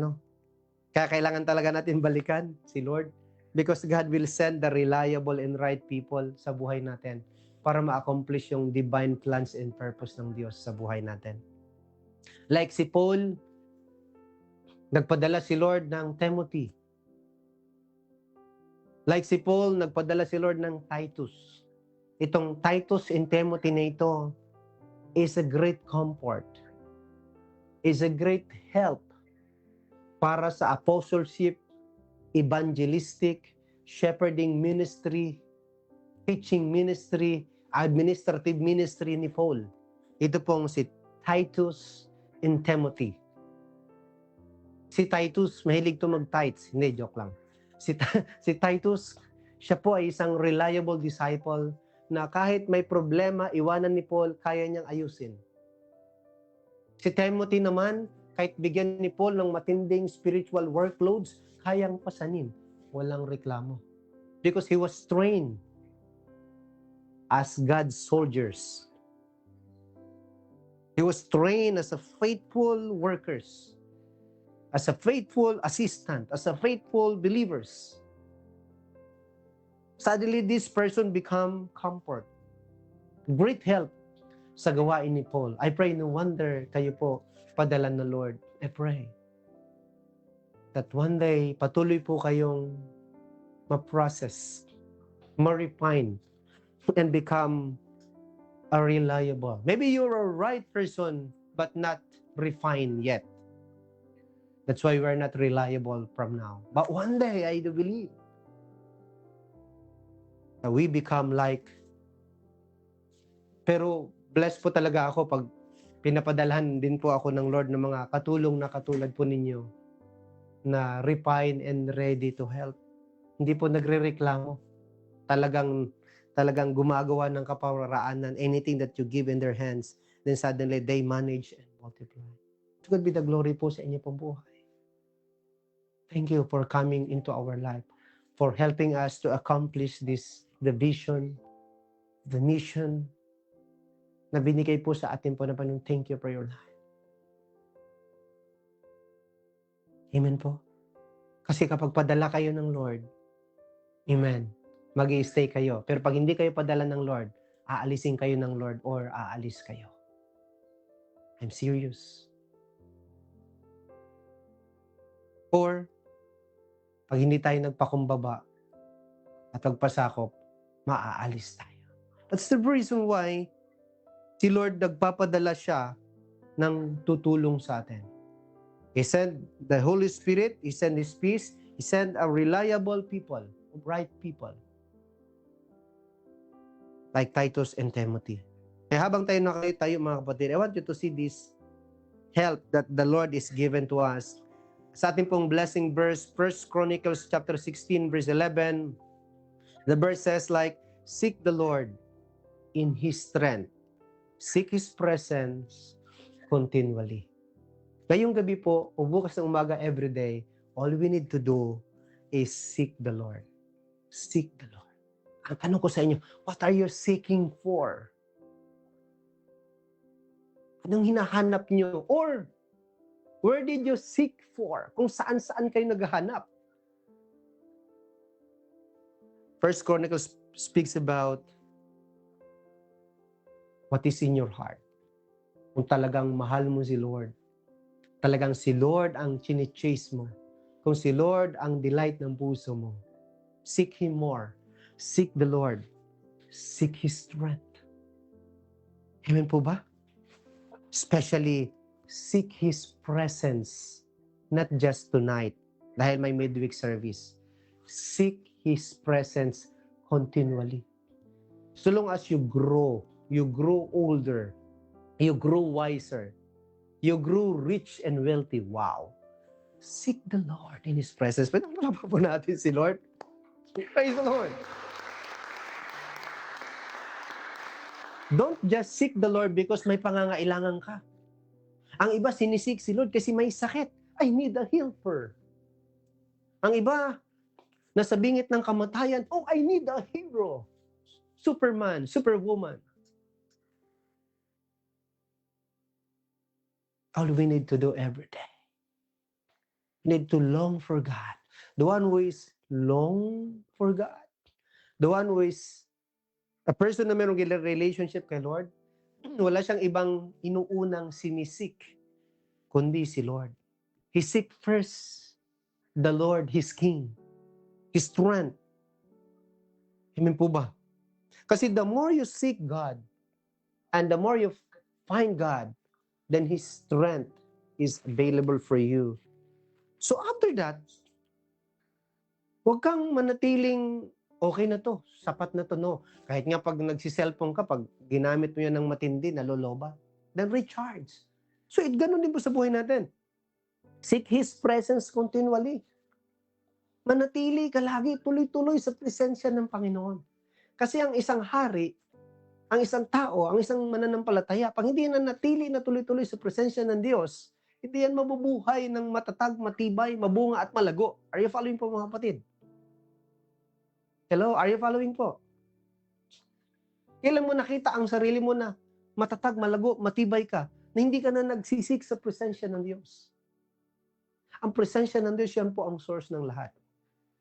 [SPEAKER 4] kaya kailangan talaga natin balikan si Lord. Because God will send the reliable and right people sa buhay natin para ma-accomplish yung divine plans and purpose ng Diyos sa buhay natin. Like si Paul, nagpadala si Lord ng Timothy. Like si Paul, nagpadala si Lord ng Titus. Itong Titus and Timothy na ito is a great comfort, is a great help para sa apostleship, evangelistic, shepherding ministry, teaching ministry, administrative ministry ni Paul. Ito pong si Titus and Timothy. Si Titus, mahilig to mag-tights. Hindi, joke lang. Si Titus, siya po ay isang reliable disciple na kahit may problema, iwanan ni Paul, kaya niyang ayusin. Si Timothy naman, kahit bigyan ni Paul ng matinding spiritual workloads, kayang pasanin. Walang reklamo. Because he was trained as God's soldiers. He was trained as a faithful workers, as a faithful assistant, as a faithful believers. Suddenly, this person become comfort, great help sa gawain ni Paul. I pray no wonder kayo po padala ng Lord. I pray that one day, patuloy po kayong ma-process, ma-refine, and become a reliable. Maybe you're a right person, but not refined yet. That's why we're not reliable from now. But one day, I do believe that we become like. Pero blessed po talaga ako pag pinapadalhan din po ako ng Lord ng mga katulong na katulad po ninyo na refine and ready to help. Hindi po nagrereklamo. Talagang gumagawa ng kaparaanan. Anything that you give in their hands, then suddenly they manage and multiply. To God be the glory po sa inyo pong buhay. Thank you for coming into our life, for helping us to accomplish the vision, the mission na binigay po sa atin po na panong thank you for your life. Amen po. Kasi kapag padala kayo ng Lord, amen, mag-i-stay kayo. Pero pag hindi kayo padala ng Lord, aalisin kayo ng Lord or aalis kayo. I'm serious. Or, pag hindi tayo nagpakumbaba at nagpasakop, maaalis tayo. That's the reason why si Lord nagpapadala siya ng tutulong sa atin. He sent the Holy Spirit, He sent His peace, He sent a reliable people, bright people, like Titus and Timothy. Kaya habang tayo nakatayo mga kapatid, I want you to see this help that the Lord is given to us. Sa ating pong blessing verse, 1 Chronicles chapter 16 verse 11, the verse says like, seek the Lord in His strength. Seek His presence continually. Ngayong gabi po, o bukas ng umaga everyday, all we need to do is seek the Lord. Seek the Lord. Ang tanong ko sa inyo, what are you seeking for? Anong hinahanap nyo? Or, where did you seek for? Kung saan-saan kayo naghahanap. First Chronicles speaks about what is in your heart. Kung talagang mahal mo si Lord, talagang si Lord ang chine-chase mo, kung si Lord ang delight ng puso mo, seek Him more. Seek the Lord. Seek His strength. Amen po ba? Especially, seek His presence. Not just tonight, dahil may midweek service. Seek His presence continually. So long as you grow older, you grow wiser, you grow rich and wealthy. Wow. Seek the Lord in His presence. Pwede mo po natin si Lord. Praise the Lord. Don't just seek the Lord because may pangangailangan ka. Ang iba sinisik si Lord kasi may sakit. I need a helper. Ang iba, nasa bingit ng kamatayan, oh, I need a hero. Superman, superwoman. All we need to do every day. We need to long for God. The one who is long for God. The one who is a person na mayroong relationship kay Lord, wala siyang ibang inuunang sinisik, kundi si Lord. He seek first the Lord, His King, His strength. Amen po ba? Kasi the more you seek God, and the more you find God, then His strength is available for you. So after that, huwag kang manatiling okay na to, sapat na to, no. Kahit nga pag nagsiselfone ka, pag ginamit mo yan ng matindi, naloloba, then recharge. So ganun din po sa buhay natin. Seek His presence continually. Manatili ka lagi, tuloy-tuloy sa presensya ng Panginoon. Kasi ang isang hari, ang isang tao, ang isang mananampalataya, pag hindi na natili na tuloy-tuloy sa presensya ng Diyos, hindi yan mabubuhay ng matatag, matibay, mabunga at malago. Are you following po mga kapatid? Hello, are you following po? Kailan mo nakita ang sarili mo na matatag, malago, matibay ka, na hindi ka na nagsisik sa presensya ng Diyos? Ang presensya ng Diyos, yan po ang source ng lahat.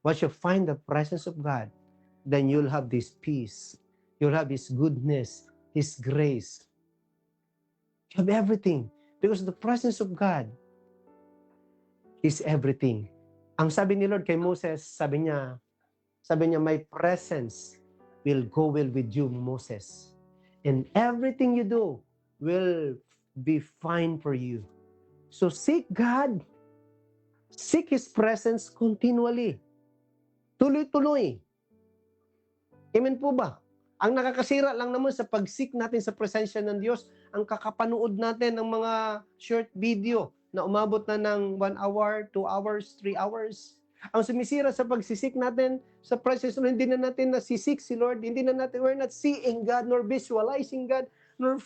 [SPEAKER 4] Once you find the presence of God, then you'll have this peace. You'll have His goodness, His grace. You have everything. Because the presence of God is everything. Ang sabi ni Lord kay Moses, sabi niya, my presence will go well with you, Moses. And everything you do will be fine for you. So seek God. Seek His presence continually. Tuloy-tuloy. Amen po ba? Ang nakakasira lang naman sa pag-seek natin sa presensya ng Diyos, ang kakapanood natin ng mga short video na umabot na ng 1 hour, 2 hours, 3 hours. Ang sumisira sa pagsisik natin sa presence, hindi na natin nasisik si Lord, hindi na natin, we're not seeing God, nor visualizing God, nor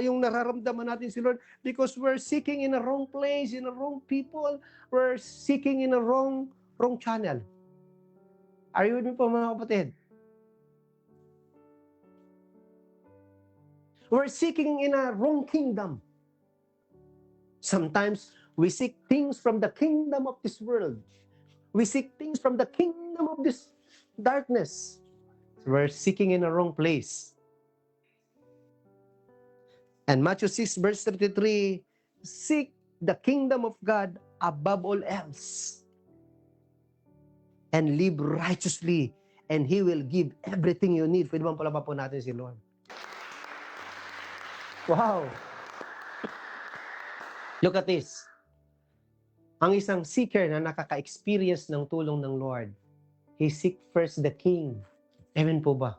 [SPEAKER 4] yung nararamdaman natin si Lord, because we're seeking in a wrong place, in a wrong people, we're seeking in a wrong channel. Are you with me po mga kapatid? We're seeking in a wrong kingdom. Sometimes we seek things from the kingdom of this world. We seek things from the kingdom of this darkness. We're seeking in a wrong place. And Matthew 6 verse 33, seek the kingdom of God above all else and live righteously, and He will give everything you need. Pwede bang palapa po natin si Lord? Wow! Look at this. Ang isang seeker na nakaka-experience ng tulong ng Lord, he seek first the King. Amen po ba?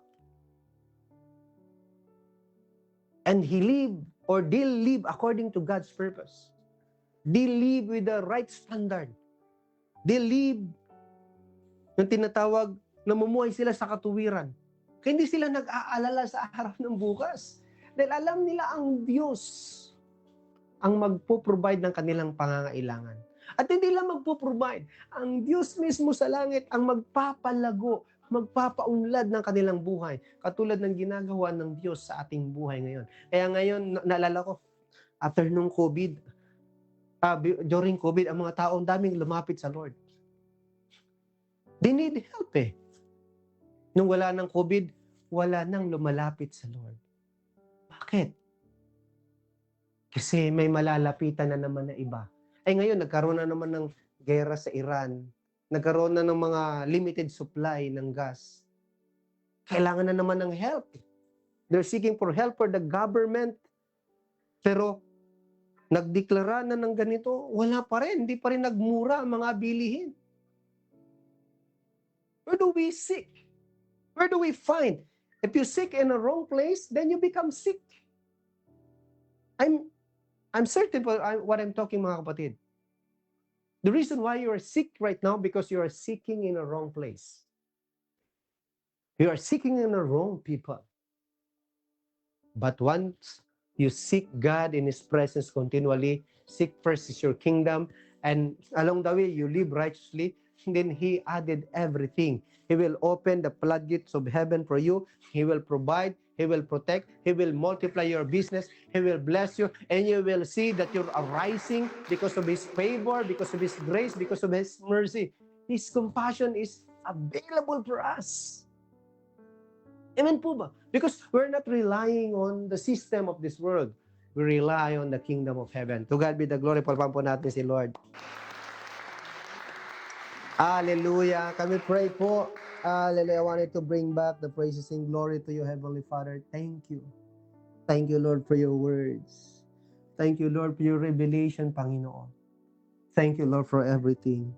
[SPEAKER 4] And he live or they live according to God's purpose. They live with the right standard. They live yung tinatawag, namumuhay sila sa katuwiran. Kaya hindi sila nag-aalala sa harap ng bukas. Dahil alam nila ang Diyos ang magpo-provide ng kanilang pangangailangan. At hindi lang magpo-provide, ang Diyos mismo sa langit ang magpapalago, magpapaunlad ng kanilang buhay. Katulad ng ginagawa ng Diyos sa ating buhay ngayon. Kaya ngayon, naalala ko, after nung COVID, during COVID, ang mga tao, daming lumapit sa Lord. They need help eh. Nung wala ng COVID, wala nang lumalapit sa Lord. Bakit? Kasi may malalapitan na naman na iba. Ay ngayon, nagkaroon na naman ng gera sa Iran. Nagkaroon na ng mga limited supply ng gas. Kailangan na naman ng help. They're seeking for help for the government. Pero, nagdeklara na ng ganito, wala pa rin. Hindi pa rin nagmura ang mga bilihin. Where do we seek? Where do we find? If you seek in a wrong place, then you become sick. I'm certain for what I'm talking, mga kapatid. The reason why you are sick right now because you are seeking in a wrong place. You are seeking in the wrong people. But once you seek God in His presence continually, seek first is your kingdom, and along the way you live righteously, then He added everything. He will open the floodgates of heaven for you. He will provide. He will protect. He will multiply your business. He will bless you. And you will see that you're arising because of His favor, because of His grace, because of His mercy. His compassion is available for us. Amen po ba? Because we're not relying on the system of this world. We rely on the kingdom of heaven. To God be the glory. Palpang po natin si Lord. Hallelujah. Kami pray po. Hallelujah. I wanted to bring back the praises and glory to you, Heavenly Father. Thank you. Thank you, Lord, for your words. Thank you, Lord, for your revelation, Panginoon. Thank you, Lord, for everything.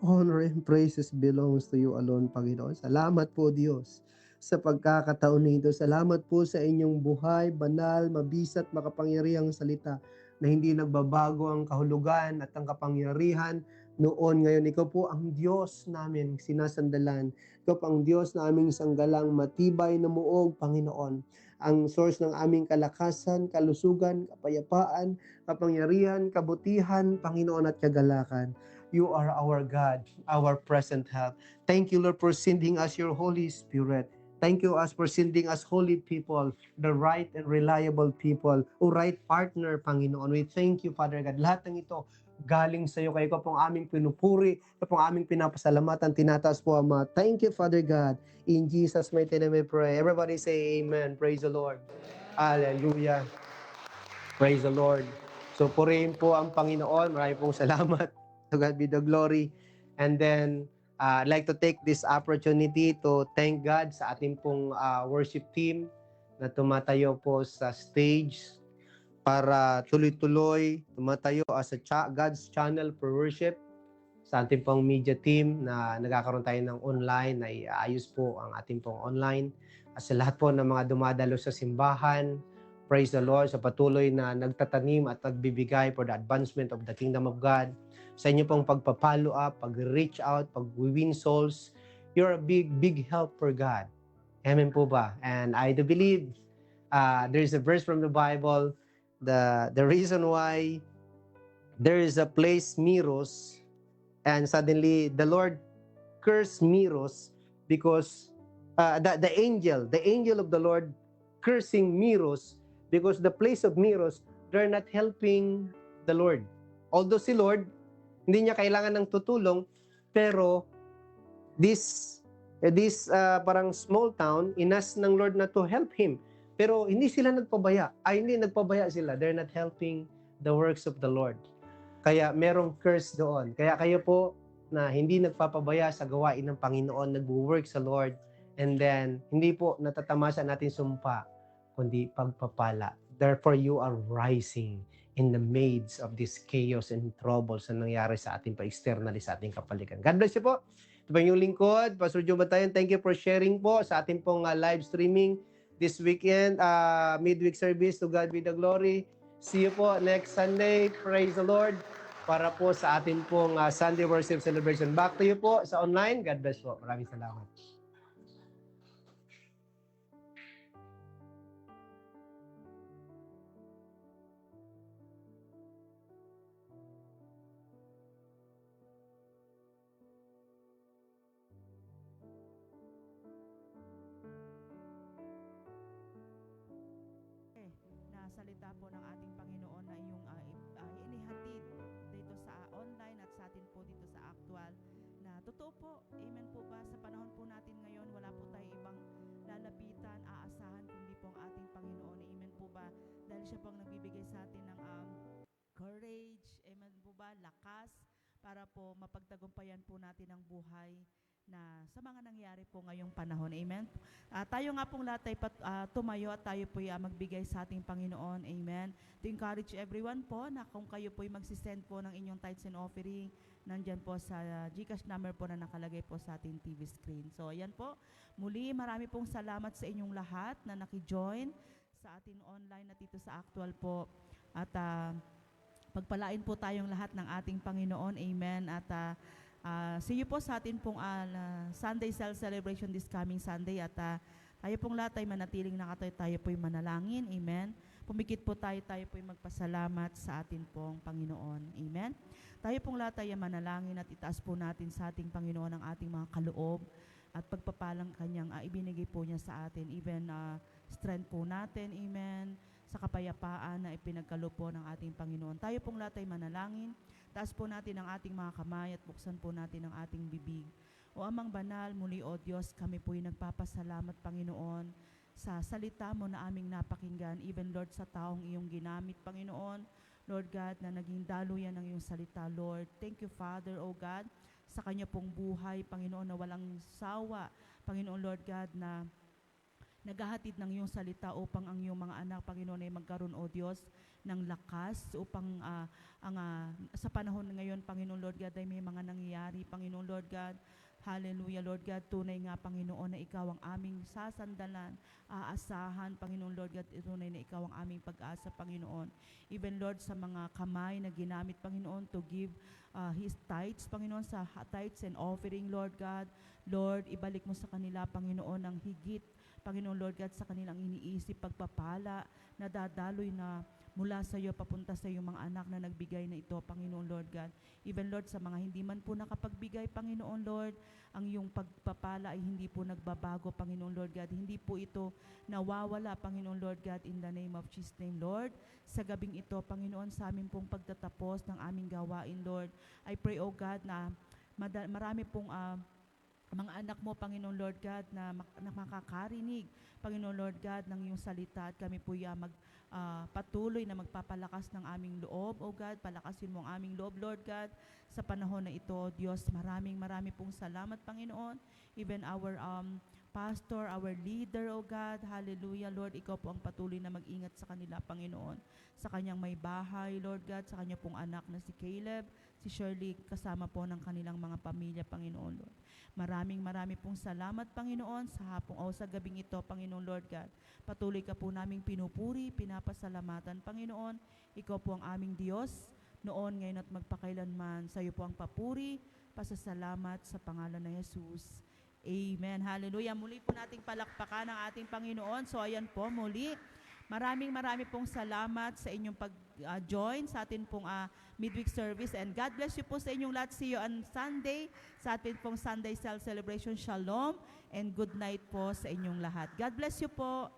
[SPEAKER 4] Honor and praises belongs to you alone, Panginoon. Salamat po, Diyos, sa pagkakataon nito. Salamat po sa inyong buhay, banal, mabisat, makapangyarihang salita na hindi nagbabago ang kahulugan at ang kapangyarihan noon, ngayon. Ikaw po ang Diyos namin sinasandalan. Ikaw po ang Diyos na aming sanggalang matibay na muog, Panginoon. Ang source ng aming kalakasan, kalusugan, kapayapaan, kapangyarihan, kabutihan, Panginoon, at kagalakan. You are our God, our present help. Thank you, Lord, for sending us your Holy Spirit. Thank you us for sending us holy people, the right and reliable people, o right partner, Panginoon. We thank you, Father God. Lahat ng ito, galing sa iyo. Kayo pong aming pinupuri, kayo pong aming pinapasalamatan, tinataas po, Ama. Thank you, Father God. In Jesus' mighty name we pray. Everybody say amen. Praise the Lord. Hallelujah. Praise the Lord. So, purihin po ang Panginoon. Maraming pong salamat. To God be the glory. And then, I'd like to take this opportunity to thank God sa ating pong worship team na tumatayo po sa stage para tuloy-tuloy tumatayo as a God's channel for worship. Sa ating pong media team na nagkakaroon tayo ng online, na iayos po ang ating pong online. At sa lahat po ng mga dumadalo sa simbahan, praise the Lord, sa patuloy na nagtatanim at nagbibigay for the advancement of the kingdom of God. Sa inyo pong pagpa-follow up, pag-reach out, pag-win souls, you're a big help for God. Amen po ba? And I do believe there's a verse from the Bible, the reason why there is a place Meros, and suddenly the Lord cursed Meros because the angel of the Lord cursing Meros because the place of Meros, they're not helping the Lord. Although si Lord, hindi niya kailangan ng tutulong, pero this parang small town, inas ng Lord na to help him. Pero hindi sila nagpabaya. Hindi nagpabaya sila. They're not helping the works of the Lord. Kaya merong curse doon. Kaya kayo po na hindi nagpapabaya sa gawain ng Panginoon, nagwo-work sa Lord, and then hindi po natatamasa natin sumpa, kundi pagpapala. Therefore, you are rising in the midst of this chaos and troubles na nangyari sa ating pa-externally sa ating kapaligiran. God bless you po. Ito ba yung lingkod? Pastor Joe Batayan, thank you for sharing po sa ating pong live streaming this weekend, midweek service. To God be the glory. See you po next Sunday. Praise the Lord. Para po sa ating pong Sunday worship celebration. Back to you po sa online. God bless po. Maraming salamat.
[SPEAKER 1] Na salita po ng ating Panginoon na iyong inihatid dito sa online at sa atin po dito sa actual, na totoo po, amen po ba, sa panahon po natin ngayon, wala po tayong ibang lalapitan, aasahan, kundi po ang ating Panginoon, amen po ba, dahil siya po ang nagbibigay sa atin ng courage, amen po ba, lakas, para po mapagtagumpayan po natin ang buhay na sa mga nangyari po ngayong panahon. Amen? Tayo nga pong lahat ay tumayo at tayo po magbigay sa ating Panginoon. Amen? To encourage everyone po na kung kayo po magsisend po ng inyong tithes and offering, nandyan po sa GCash number po na nakalagay po sa ating TV screen. So, ayan po. Muli, marami pong salamat sa inyong lahat na nakijoin sa ating online at dito sa actual po. At pagpalain po tayong lahat ng ating Panginoon. Amen? At see you po sa atin pong Sunday Cell Celebration this coming Sunday. At tayo pong lahat ay manatiling nakatayo, tayo po'y manalangin. Amen? Pumikit po tayo po'y magpasalamat sa atin pong Panginoon. Amen? Tayo pong lahat ay manalangin at itaas po natin sa ating Panginoon ang ating mga kaloob at pagpapalang kanyang ibinigay po niya sa atin. Even strength po natin. Amen? Sa kapayapaan na ipinagkaloob po ng ating Panginoon. Tayo pong lahat ay manalangin. Taas po natin ang ating mga kamay at buksan po natin ang ating bibig. O Amang Banal, muli o Diyos, kami po'y nagpapasalamat, Panginoon, sa salita mo na aming napakinggan, even Lord sa taong iyong ginamit, Panginoon, Lord God, na naging daluyan ng iyong salita, Lord. Thank you, Father, O God, sa kanya pong buhay, Panginoon, na walang sawa, Panginoon, Lord God, na naghahatid ng iyong salita upang ang iyong mga anak, Panginoon, ay magkaroon, O Diyos, ng lakas upang sa panahon ngayon, Panginoon, Lord God, ay may mga nangyayari, Panginoon, Lord God. Hallelujah, Lord God. Tunay nga, Panginoon, na ikaw ang aming sasandalan, aasahan, Panginoon, Lord God. Tunay na ikaw ang aming pag-asa, Panginoon. Even, Lord, sa mga kamay na ginamit, Panginoon, to give His tithes, Panginoon, sa tithes and offering, Lord God. Lord, ibalik mo sa kanila, Panginoon, ang higit, Panginoon, Lord God, sa kanilang iniisip, pagpapala, na dadaloy na mula sa iyo, papunta sa iyo mga anak na nagbigay na ito, Panginoon, Lord God. Even, Lord, sa mga hindi man po nakapagbigay, Panginoon, Lord, ang iyong pagpapala ay hindi po nagbabago, Panginoon, Lord God. Hindi po ito nawawala, Panginoon, Lord God, in the name of Jesus' name, Lord. Sa gabing ito, Panginoon, sa aming pong pagtatapos ng aming gawain, Lord, I pray, O God, na marami pong mga anak mo, Panginoon, Lord God, na makakarinig, Panginoon, Lord God, ng iyong salita, at kami po patuloy na magpapalakas ng aming loob, O God. Palakasin mo ang aming loob, Lord God, sa panahon na ito, Diyos. Maraming pong salamat, Panginoon. Even our pastor, our leader, O God. Hallelujah, Lord. Ikaw po ang patuloy na mag-ingat sa kanila, Panginoon. Sa kanyang may bahay, Lord God, sa kanyang pong anak na si Caleb, si Shirley, kasama po ng kanilang mga pamilya, Panginoon, Lord. Maraming pong salamat, Panginoon, sa hapong o sa gabing ito, Panginoon, Lord God. Patuloy ka po naming pinupuri, pinapasalamatan, Panginoon. Ikaw po ang aming Diyos, noon, ngayon at magpakailanman. Sa iyo po ang papuri, pasasalamat sa pangalan ng Jesus. Amen. Hallelujah. Muli po nating palakpakan ang ating Panginoon. So ayan po, muli. Maraming pong salamat sa inyong pag-join sa atin pong midweek service. And God bless you po sa inyong lahat. See you on Sunday sa atin pong Sunday Cell Celebration. Shalom and good night po sa inyong lahat. God bless you po.